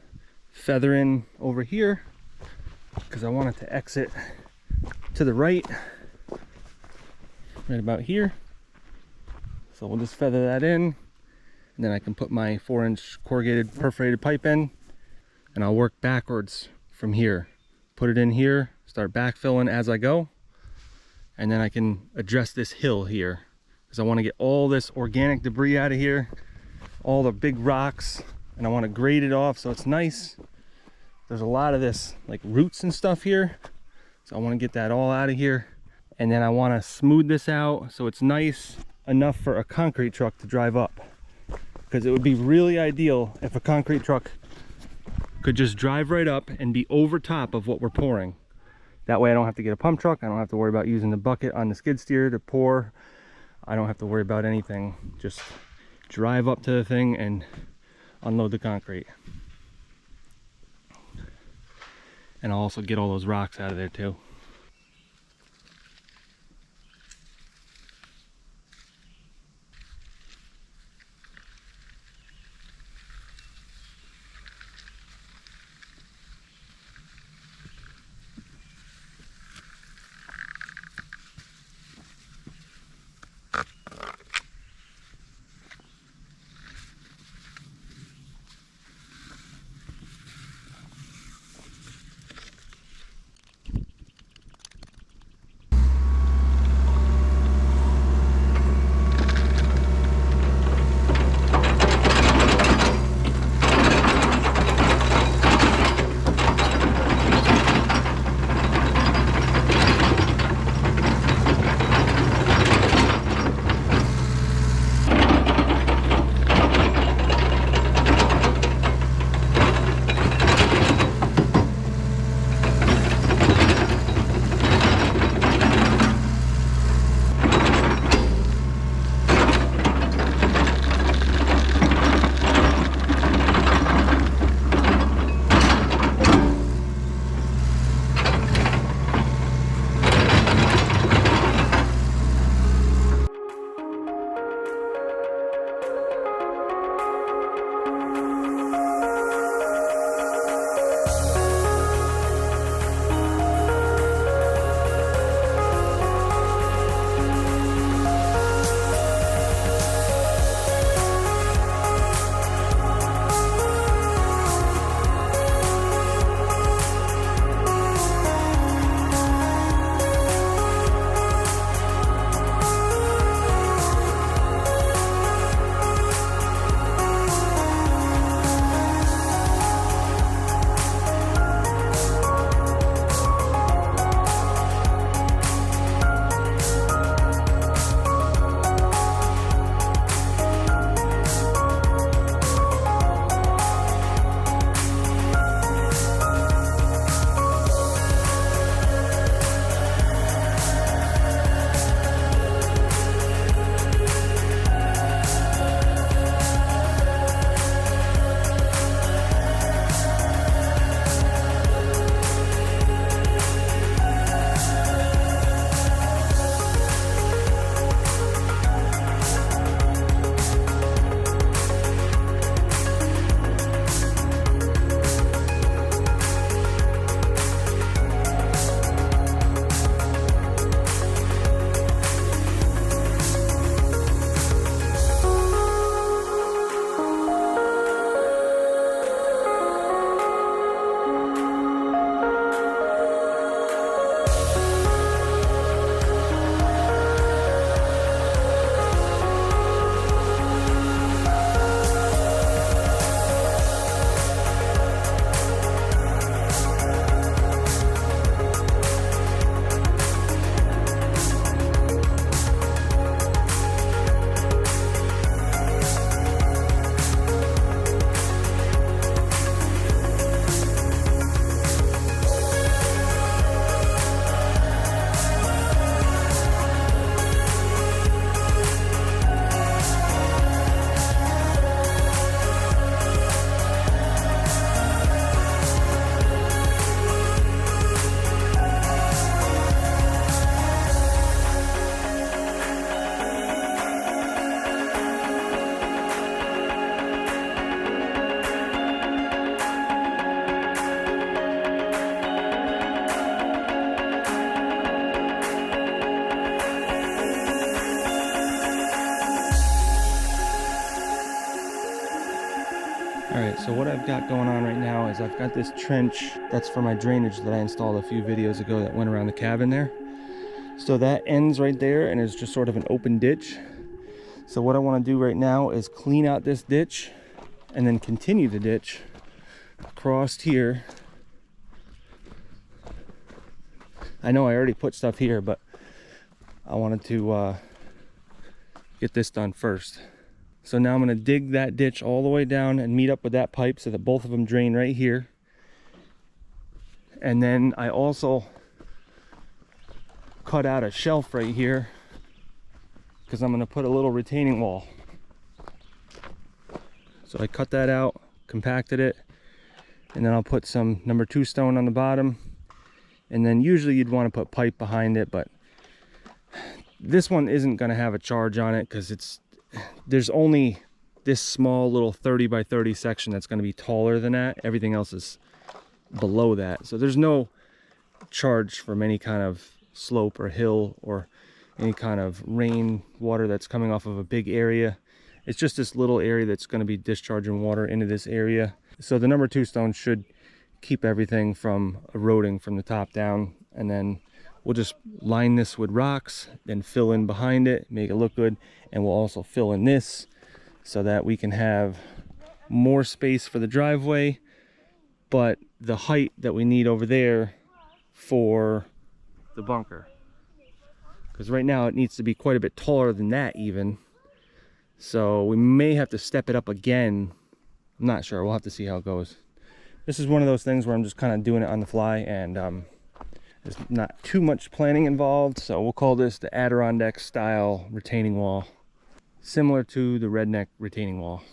feather in over here because I want it to exit to the right about here. So we'll just feather that in, and then I can put my 4-inch corrugated perforated pipe in, and I'll work backwards from here. Put it in here, start backfilling as I go, and then I can address this hill here because I want to get all this organic debris out of here, all the big rocks, and I want to grade it off so it's nice. There's a lot of this like roots and stuff here, so I want to get that all out of here, and then I want to smooth this out so it's nice enough for a concrete truck to drive up, because it would be really ideal if a concrete truck could just drive right up and be over top of what we're pouring. That way I don't have to get a pump truck, I don't have to worry about using the bucket on the skid steer to pour, I don't have to worry about anything. Just drive up to the thing and unload the concrete. And I'll also get all those rocks out of there too. All right, so what I've got going on right now is I've got this trench that's for my drainage that I installed a few videos ago that went around the cabin there. So that ends right there and is just sort of an open ditch. So what I want to do right now is clean out this ditch and then continue the ditch across here. I know I already put stuff here, but I wanted to get this done first. So now I'm going to dig that ditch all the way down and meet up with that pipe so that both of them drain right here. And then I also cut out a shelf right here because I'm going to put a little retaining wall. So I cut that out, compacted it, and then I'll put some number 2 stone on the bottom. And then usually you'd want to put pipe behind it, but this one isn't going to have a charge on it because there's only this small little 30 by 30 section that's going to be taller than that. Everything else is below that. So there's no charge from any kind of slope or hill or any kind of rain water that's coming off of a big area. It's just this little area that's going to be discharging water into this area. So the number 2 stone should keep everything from eroding from the top down. And then we'll just line this with rocks, then fill in behind it, make it look good. And we'll also fill in this so that we can have more space for the driveway, but the height that we need over there for the bunker. Because right now it needs to be quite a bit taller than that even. So we may have to step it up again. I'm not sure. We'll have to see how it goes. This is one of those things where I'm just kind of doing it on the fly, and there's not too much planning involved. So we'll call this the Adirondack style retaining wall, similar to the redneck retaining wall.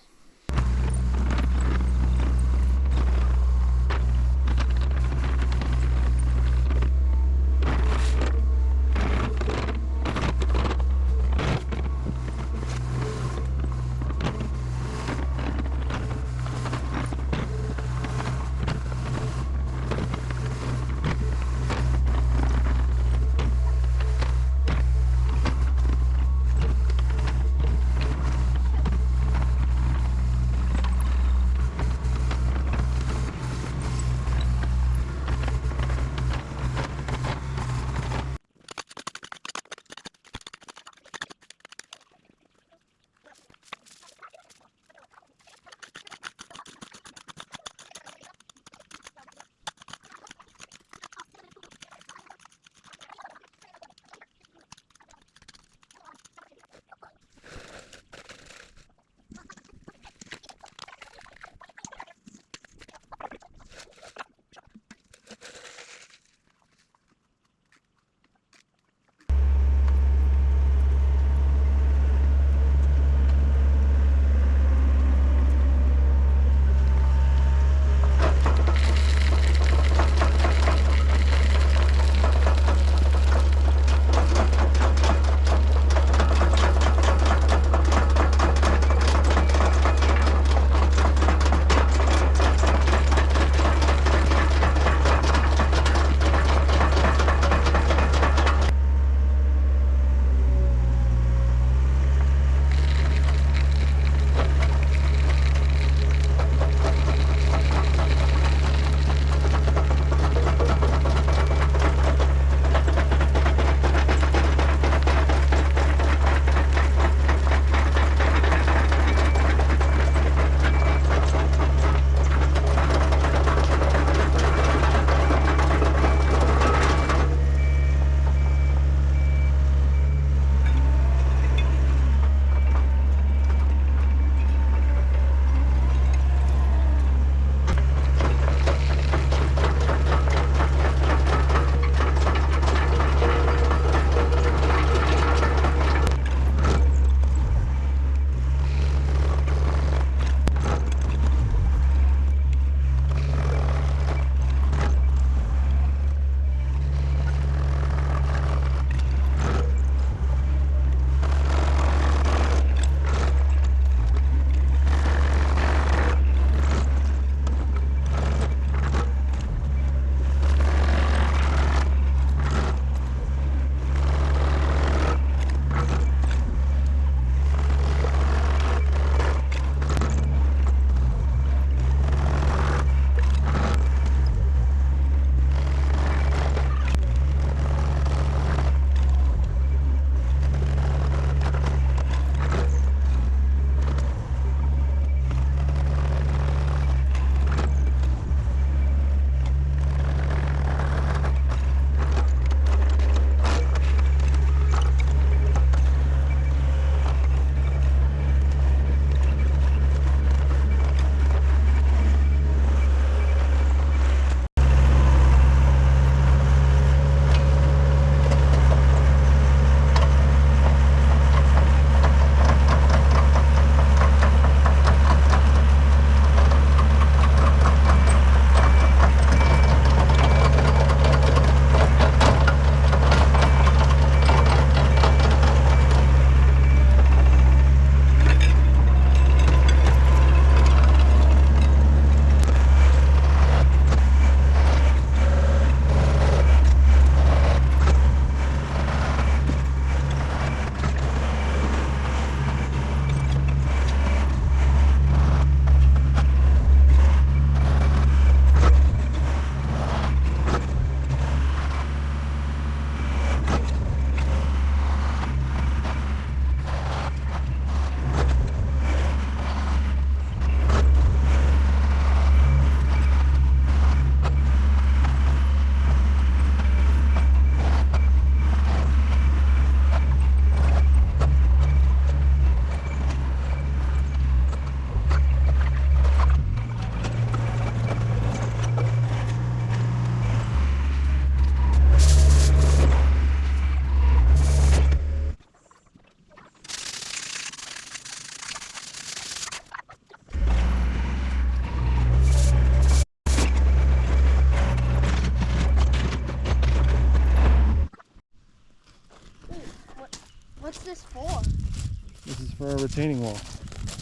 for a retaining wall.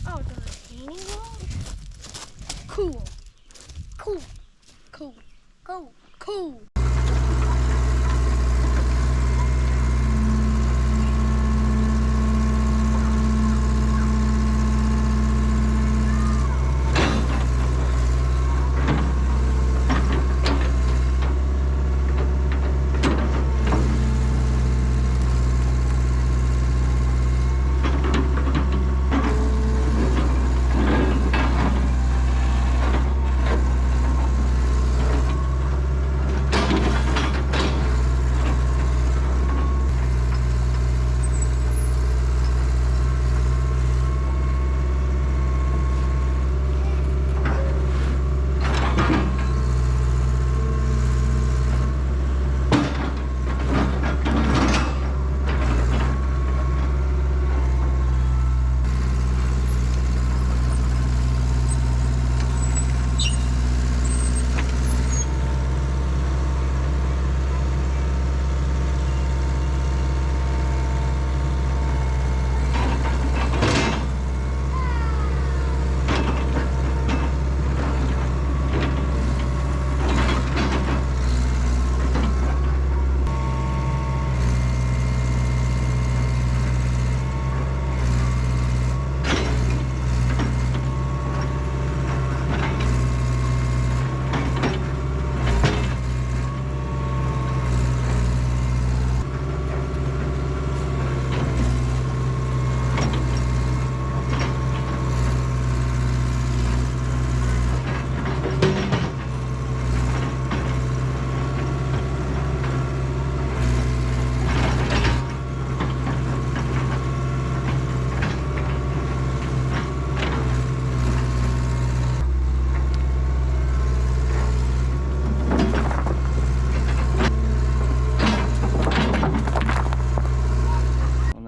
Oh, the retaining wall? Cool. Cool. Cool. Cool. Cool.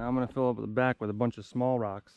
I'm going to fill up the back with a bunch of small rocks.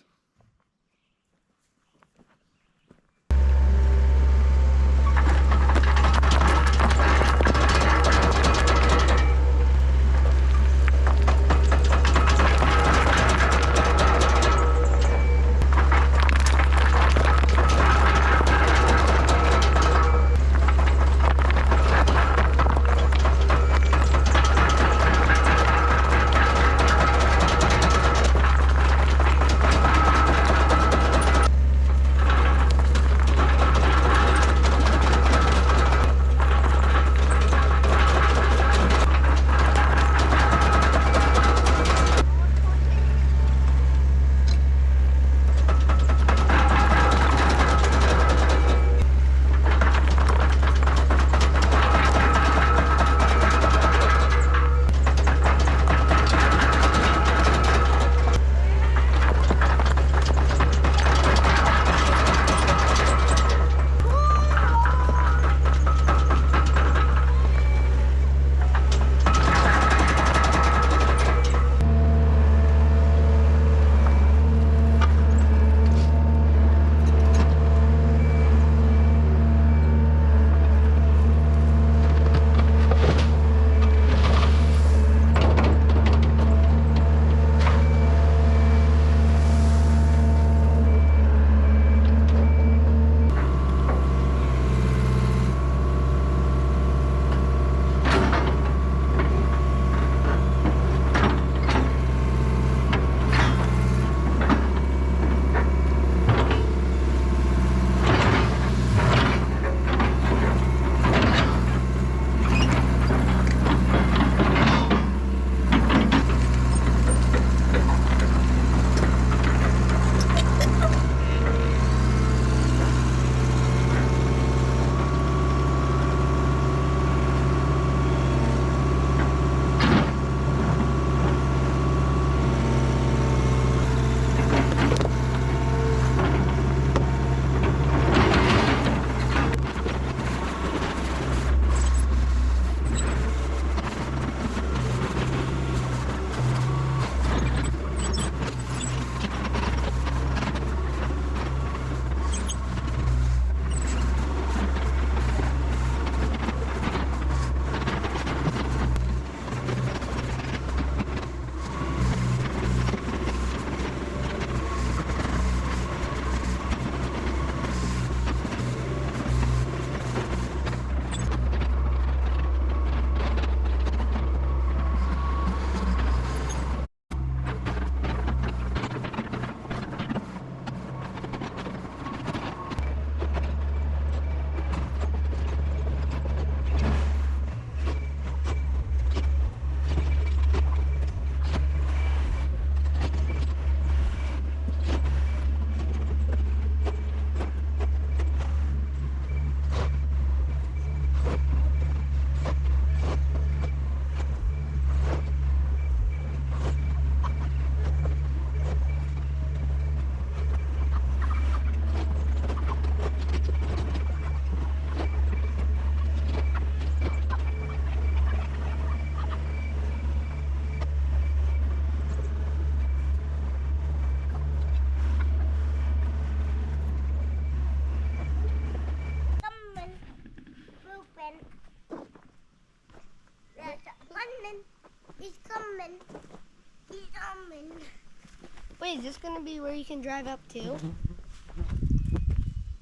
Is this gonna be where you can drive up to?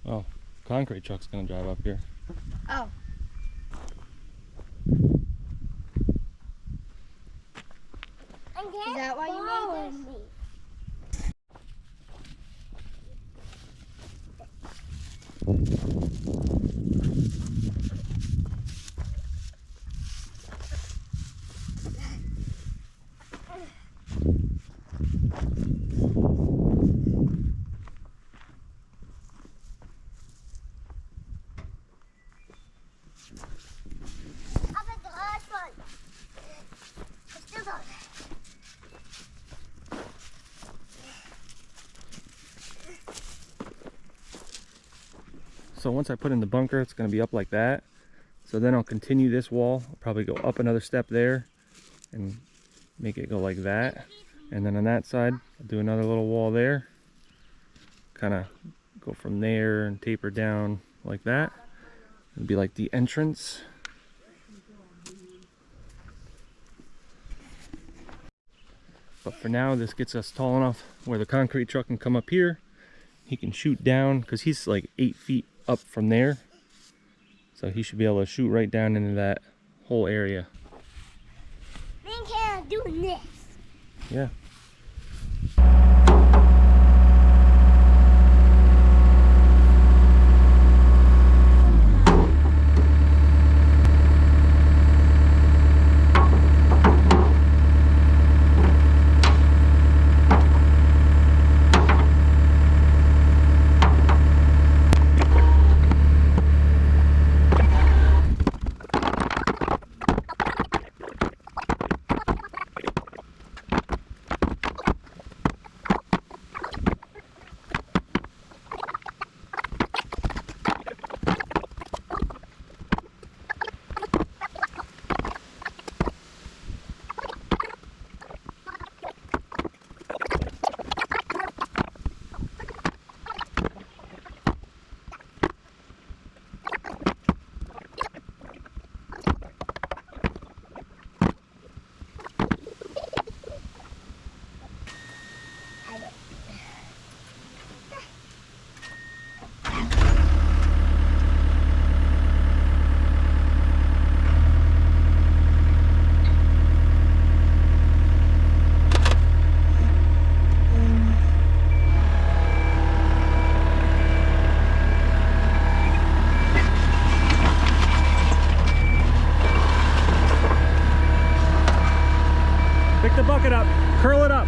Oh, concrete truck's gonna drive up here. Oh. Is that why you made this? So once I put in the bunker, it's going to be up like that. So then I'll continue this wall. I'll probably go up another step there and make it go like that. And then on that side, I'll do another little wall there. Kind of go from there and taper down like that. It'll be like the entrance. But for now, this gets us tall enough where the concrete truck can come up here. He can shoot down because he's like 8 feet up from there. So he should be able to shoot right down into that whole area. Me and Kara doing this. Yeah. Pick the bucket up, curl it up,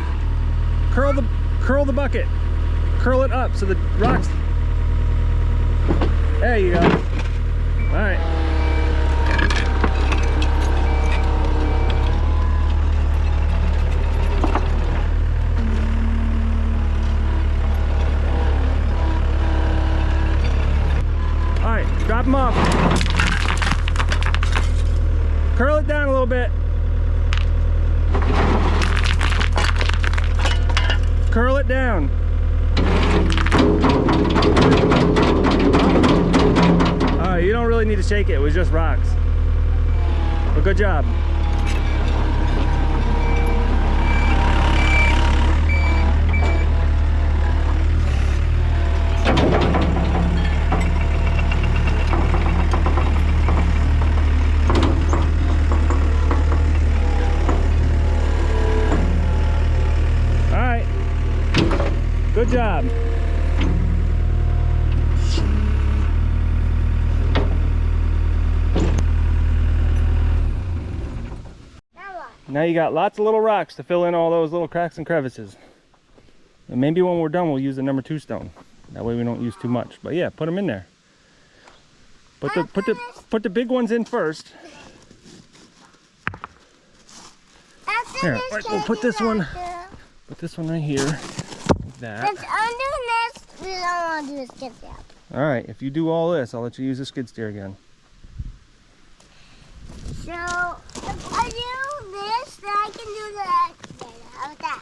curl the bucket, curl it up so the rocks. There you go. All right. All right, drop them off. Curl it down a little bit. Curl it down. Alright, you don't really need to shake it. It was just rocks. But good job. Good job. Now you got lots of little rocks to fill in all those little cracks and crevices. And maybe when we're done, we'll use the number 2 stone. That way we don't use too much. But yeah, put them in there. Put the big ones in first. Here, we'll put this one. Put this one right here. That. Since I'm doing this, we don't want to do a skid steer. Alright, if you do all this, I'll let you use the skid steer again. So, if I do this, then I can do the excavator. How's that?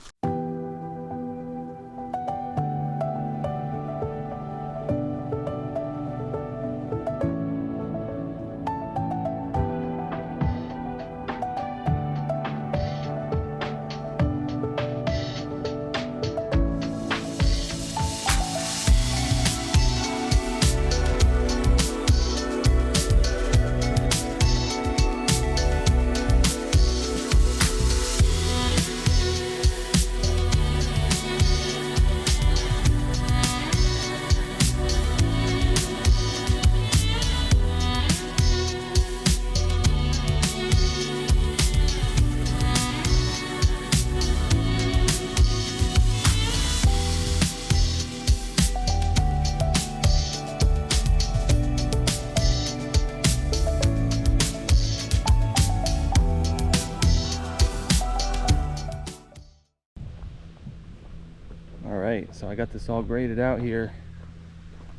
got this all graded out here.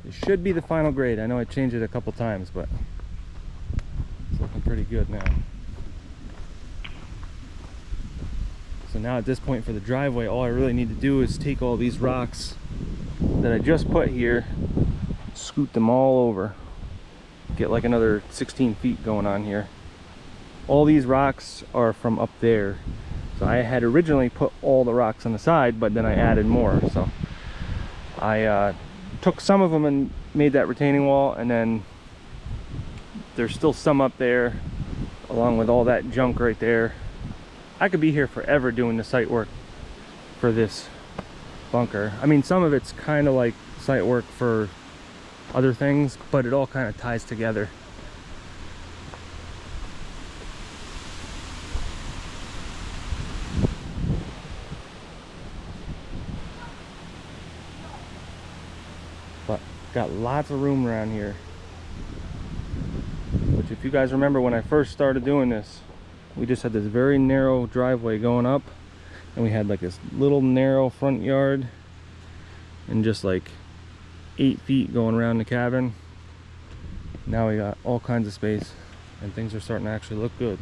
It should be the final grade. I know I changed it a couple times, but it's looking pretty good now. So now at this point for the driveway, all I really need to do is take all these rocks that I just put here, scoot them all over, get like another 16 feet going on here. All these rocks are from up there. So I had originally put all the rocks on the side, but then I added more. So I took some of them and made that retaining wall, and then there's still some up there along with all that junk right there. I could be here forever doing the site work for this bunker. I mean, some of it's kind of like site work for other things, but it all kind of ties together. But got lots of room around here, which if you guys remember when I first started doing this, we just had this very narrow driveway going up, and we had like this little narrow front yard and just like 8 feet going around the cabin. Now we got all kinds of space and things are starting to actually look good.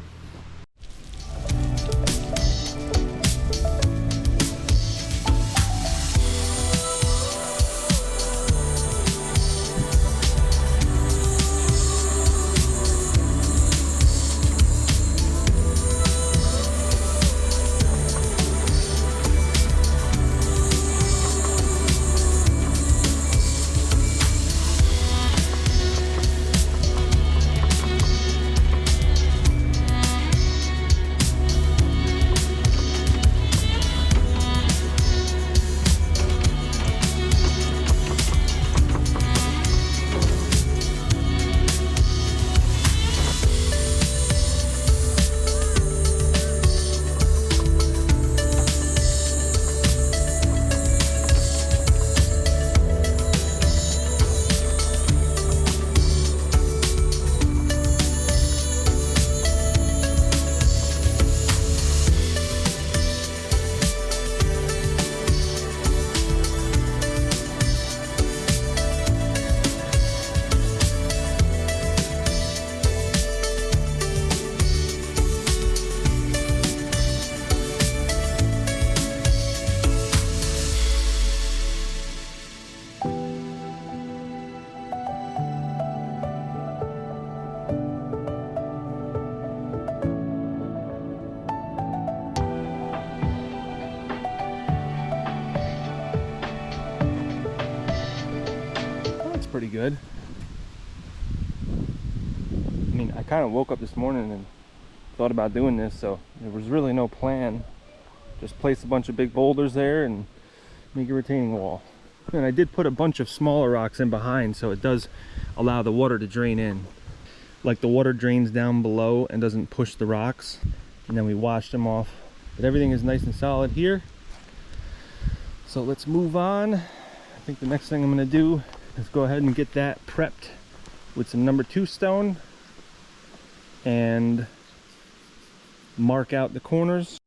Pretty good. I mean, I kind of woke up this morning and thought about doing this, so there was really no plan. Just place a bunch of big boulders there and make a retaining wall. And I did put a bunch of smaller rocks in behind, so it does allow the water to drain in. Like the water drains down below and doesn't push the rocks, and then we washed them off. But everything is nice and solid here. So let's move on. I think the next thing I'm going to do, let's go ahead and get that prepped with some number 2 stone and mark out the corners.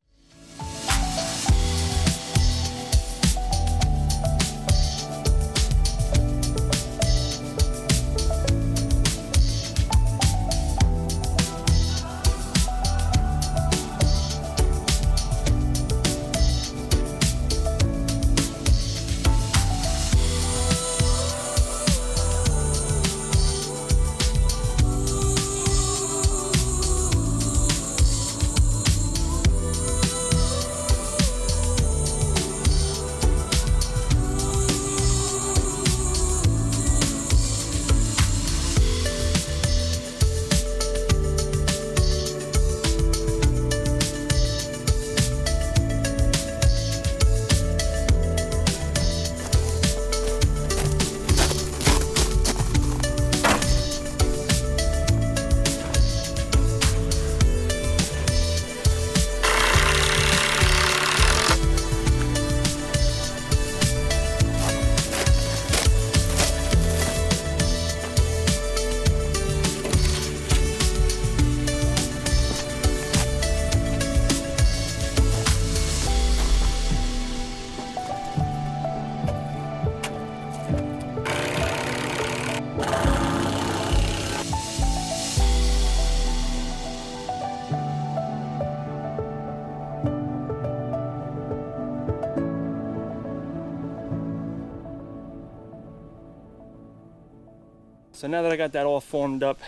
So now that I got that all formed up,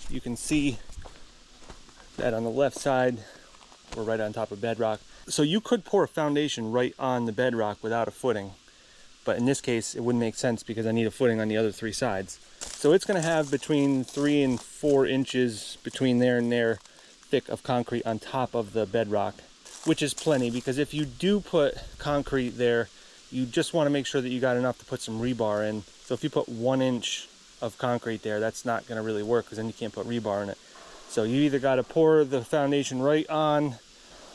you can see that on the left side, we're right on top of bedrock. So you could pour a foundation right on the bedrock without a footing. But in this case, it wouldn't make sense because I need a footing on the other 3 sides. So it's gonna have between 3 and 4 inches between there and there thick of concrete on top of the bedrock, which is plenty, because if you do put concrete there, you just wanna make sure that you got enough to put some rebar in. So if you put 1 inch of concrete there, that's not gonna really work, because then you can't put rebar in it. So you either gotta pour the foundation right on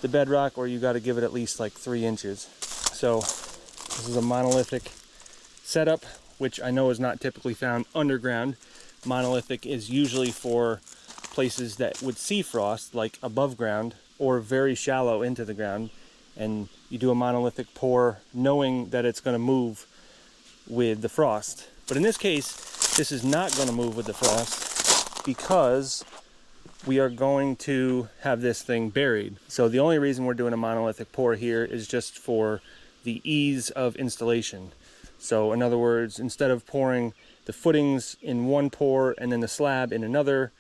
the bedrock, or you gotta give it at least like 3 inches. So this is a monolithic setup, which I know is not typically found underground. Monolithic is usually for places that would see frost, like above ground or very shallow into the ground. And you do a monolithic pour knowing that it's going to move with the frost. But in this case, this is not going to move with the frost because we are going to have this thing buried. So the only reason we're doing a monolithic pour here is just for the ease of installation. So in other words, instead of pouring the footings in one pour and then the slab in another,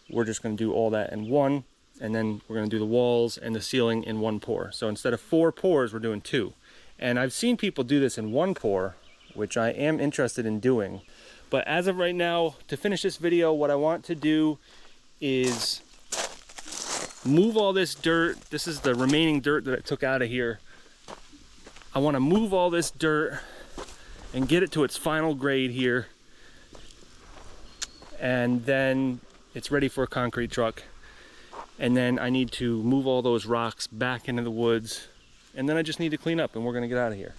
we're just going to do all that in one, and then we're going to do the walls and the ceiling in one pour. So instead of 4 pours, we're doing 2. And I've seen people do this in 1 pour, which I am interested in doing. But as of right now, to finish this video, what I want to do is move all this dirt. This is the remaining dirt that I took out of here. I want to move all this dirt and get it to its final grade here, and then it's ready for a concrete truck. And then I need to move all those rocks back into the woods, and then I just need to clean up, and we're gonna get out of here.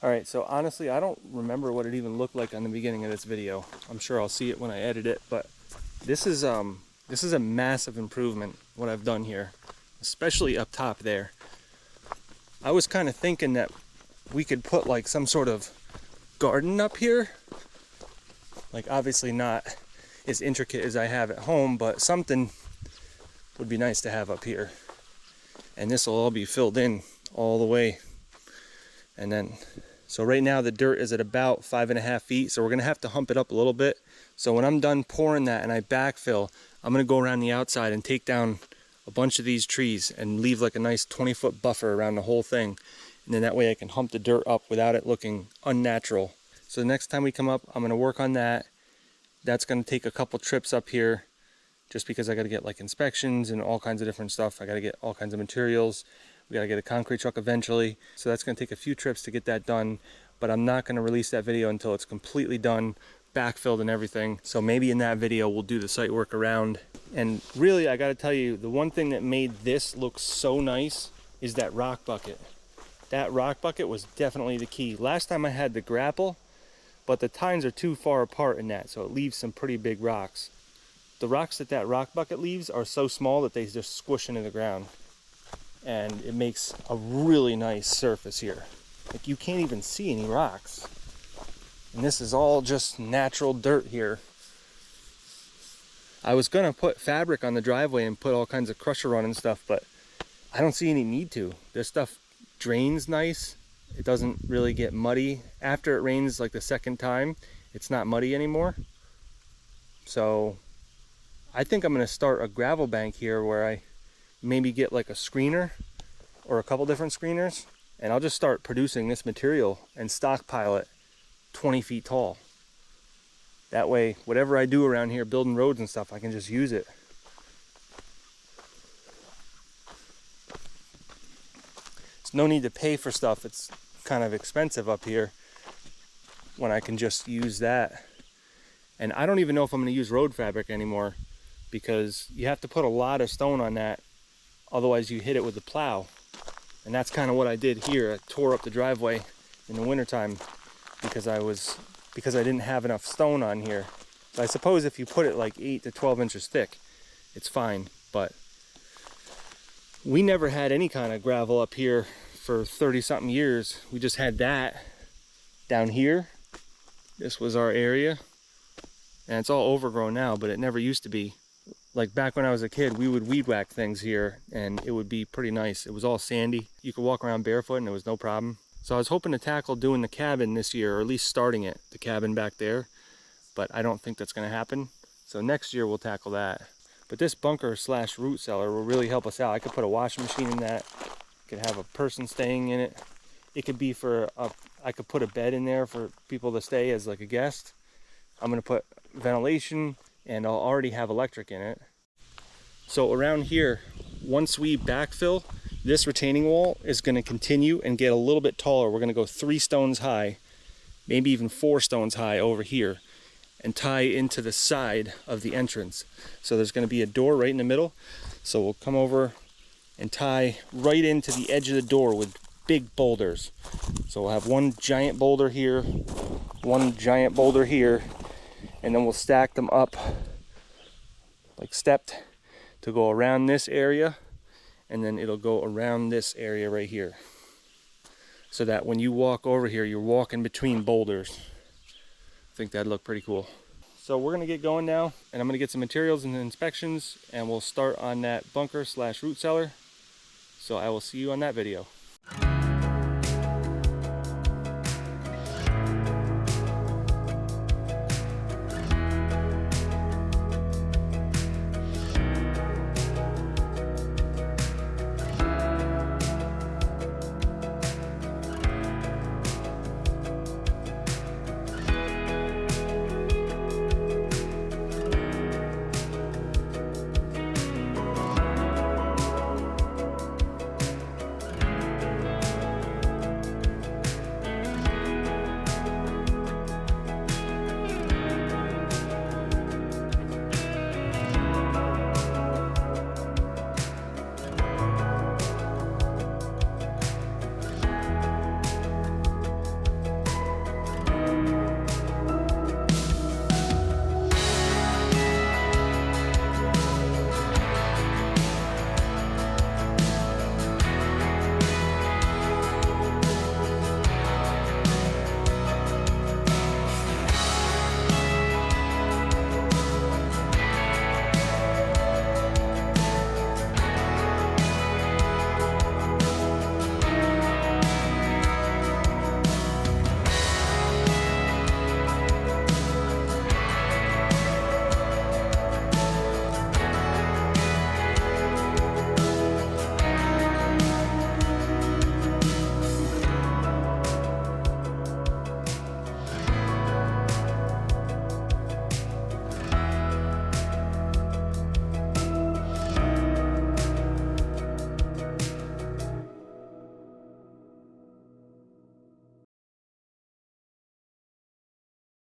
Alright, so honestly, I don't remember what it even looked like on the beginning of this video. I'm sure I'll see it when I edit it, but this is a massive improvement, what I've done here, especially up top there. I was kind of thinking that we could put like some sort of garden up here. Like obviously not as intricate as I have at home, but something would be nice to have up here. And this will all be filled in all the way. And then, so right now the dirt is at about 5.5 feet, so we're gonna have to hump it up a little bit. So when I'm done pouring that and I backfill, I'm gonna go around the outside and take down a bunch of these trees and leave like a nice 20-foot buffer around the whole thing. And then that way I can hump the dirt up without it looking unnatural. So the next time we come up, I'm gonna work on that. That's gonna take a couple trips up here just because I got to get like inspections and all kinds of different stuff. I got to get all kinds of materials. We got to get a concrete truck eventually. So that's going to take a few trips to get that done, but I'm not going to release that video until it's completely done, backfilled and everything. So maybe in that video we'll do the site work around. And really, I got to tell you, the one thing that made this look so nice is that rock bucket. That rock bucket was definitely the key. Last time I had the grapple, but the tines are too far apart in that, so it leaves some pretty big rocks. The rocks that rock bucket leaves are so small that they just squish into the ground. And it makes a really nice surface here. Like, you can't even see any rocks. And this is all just natural dirt here. I was gonna put fabric on the driveway and put all kinds of crusher on and stuff, but I don't see any need to. This stuff drains nice. It doesn't really get muddy. After it rains like the second time, it's not muddy anymore. So I think I'm gonna start a gravel bank here where I maybe get like a screener or a couple different screeners, and I'll just start producing this material and stockpile it 20 feet tall. That way, whatever I do around here, building roads and stuff, I can just use it. There's no need to pay for stuff. It's kind of expensive up here when I can just use that. And I don't even know if I'm going to use road fabric anymore, because you have to put a lot of stone on that, otherwise you hit it with the plow. And that's kind of what I did here. I tore up the driveway in the wintertime because I didn't have enough stone on here. So I suppose if you put it like 8 to 12 inches thick, it's fine. But we never had any kind of gravel up here for 30 something years. We just had that down here. This was our area, and it's all overgrown now, but it never used to be. Like back when I was a kid, we would weed whack things here and it would be pretty nice. It was all sandy. You could walk around barefoot and it was no problem. So I was hoping to tackle doing the cabin this year, or at least starting it, the cabin back there, but I don't think that's gonna happen. So next year we'll tackle that. But this bunker / root cellar will really help us out. I could put a washing machine in that. I could have a person staying in it. It could be I could put a bed in there for people to stay as like a guest. I'm gonna put ventilation, and I'll already have electric in it. So around here, once we backfill, this retaining wall is going to continue and get a little bit taller. We're going to go 3 stones high, maybe even 4 stones high over here, and tie into the side of the entrance. So there's going to be a door right in the middle. So we'll come over and tie right into the edge of the door with big boulders. So we'll have one giant boulder here, one giant boulder here, and then we'll stack them up like stepped to go around this area, and then it'll go around this area right here, so that when you walk over here, you're walking between boulders. I think that'd look pretty cool. So we're gonna get going now, and I'm gonna get some materials and inspections, and we'll start on that bunker / root cellar. So I will see you on that video.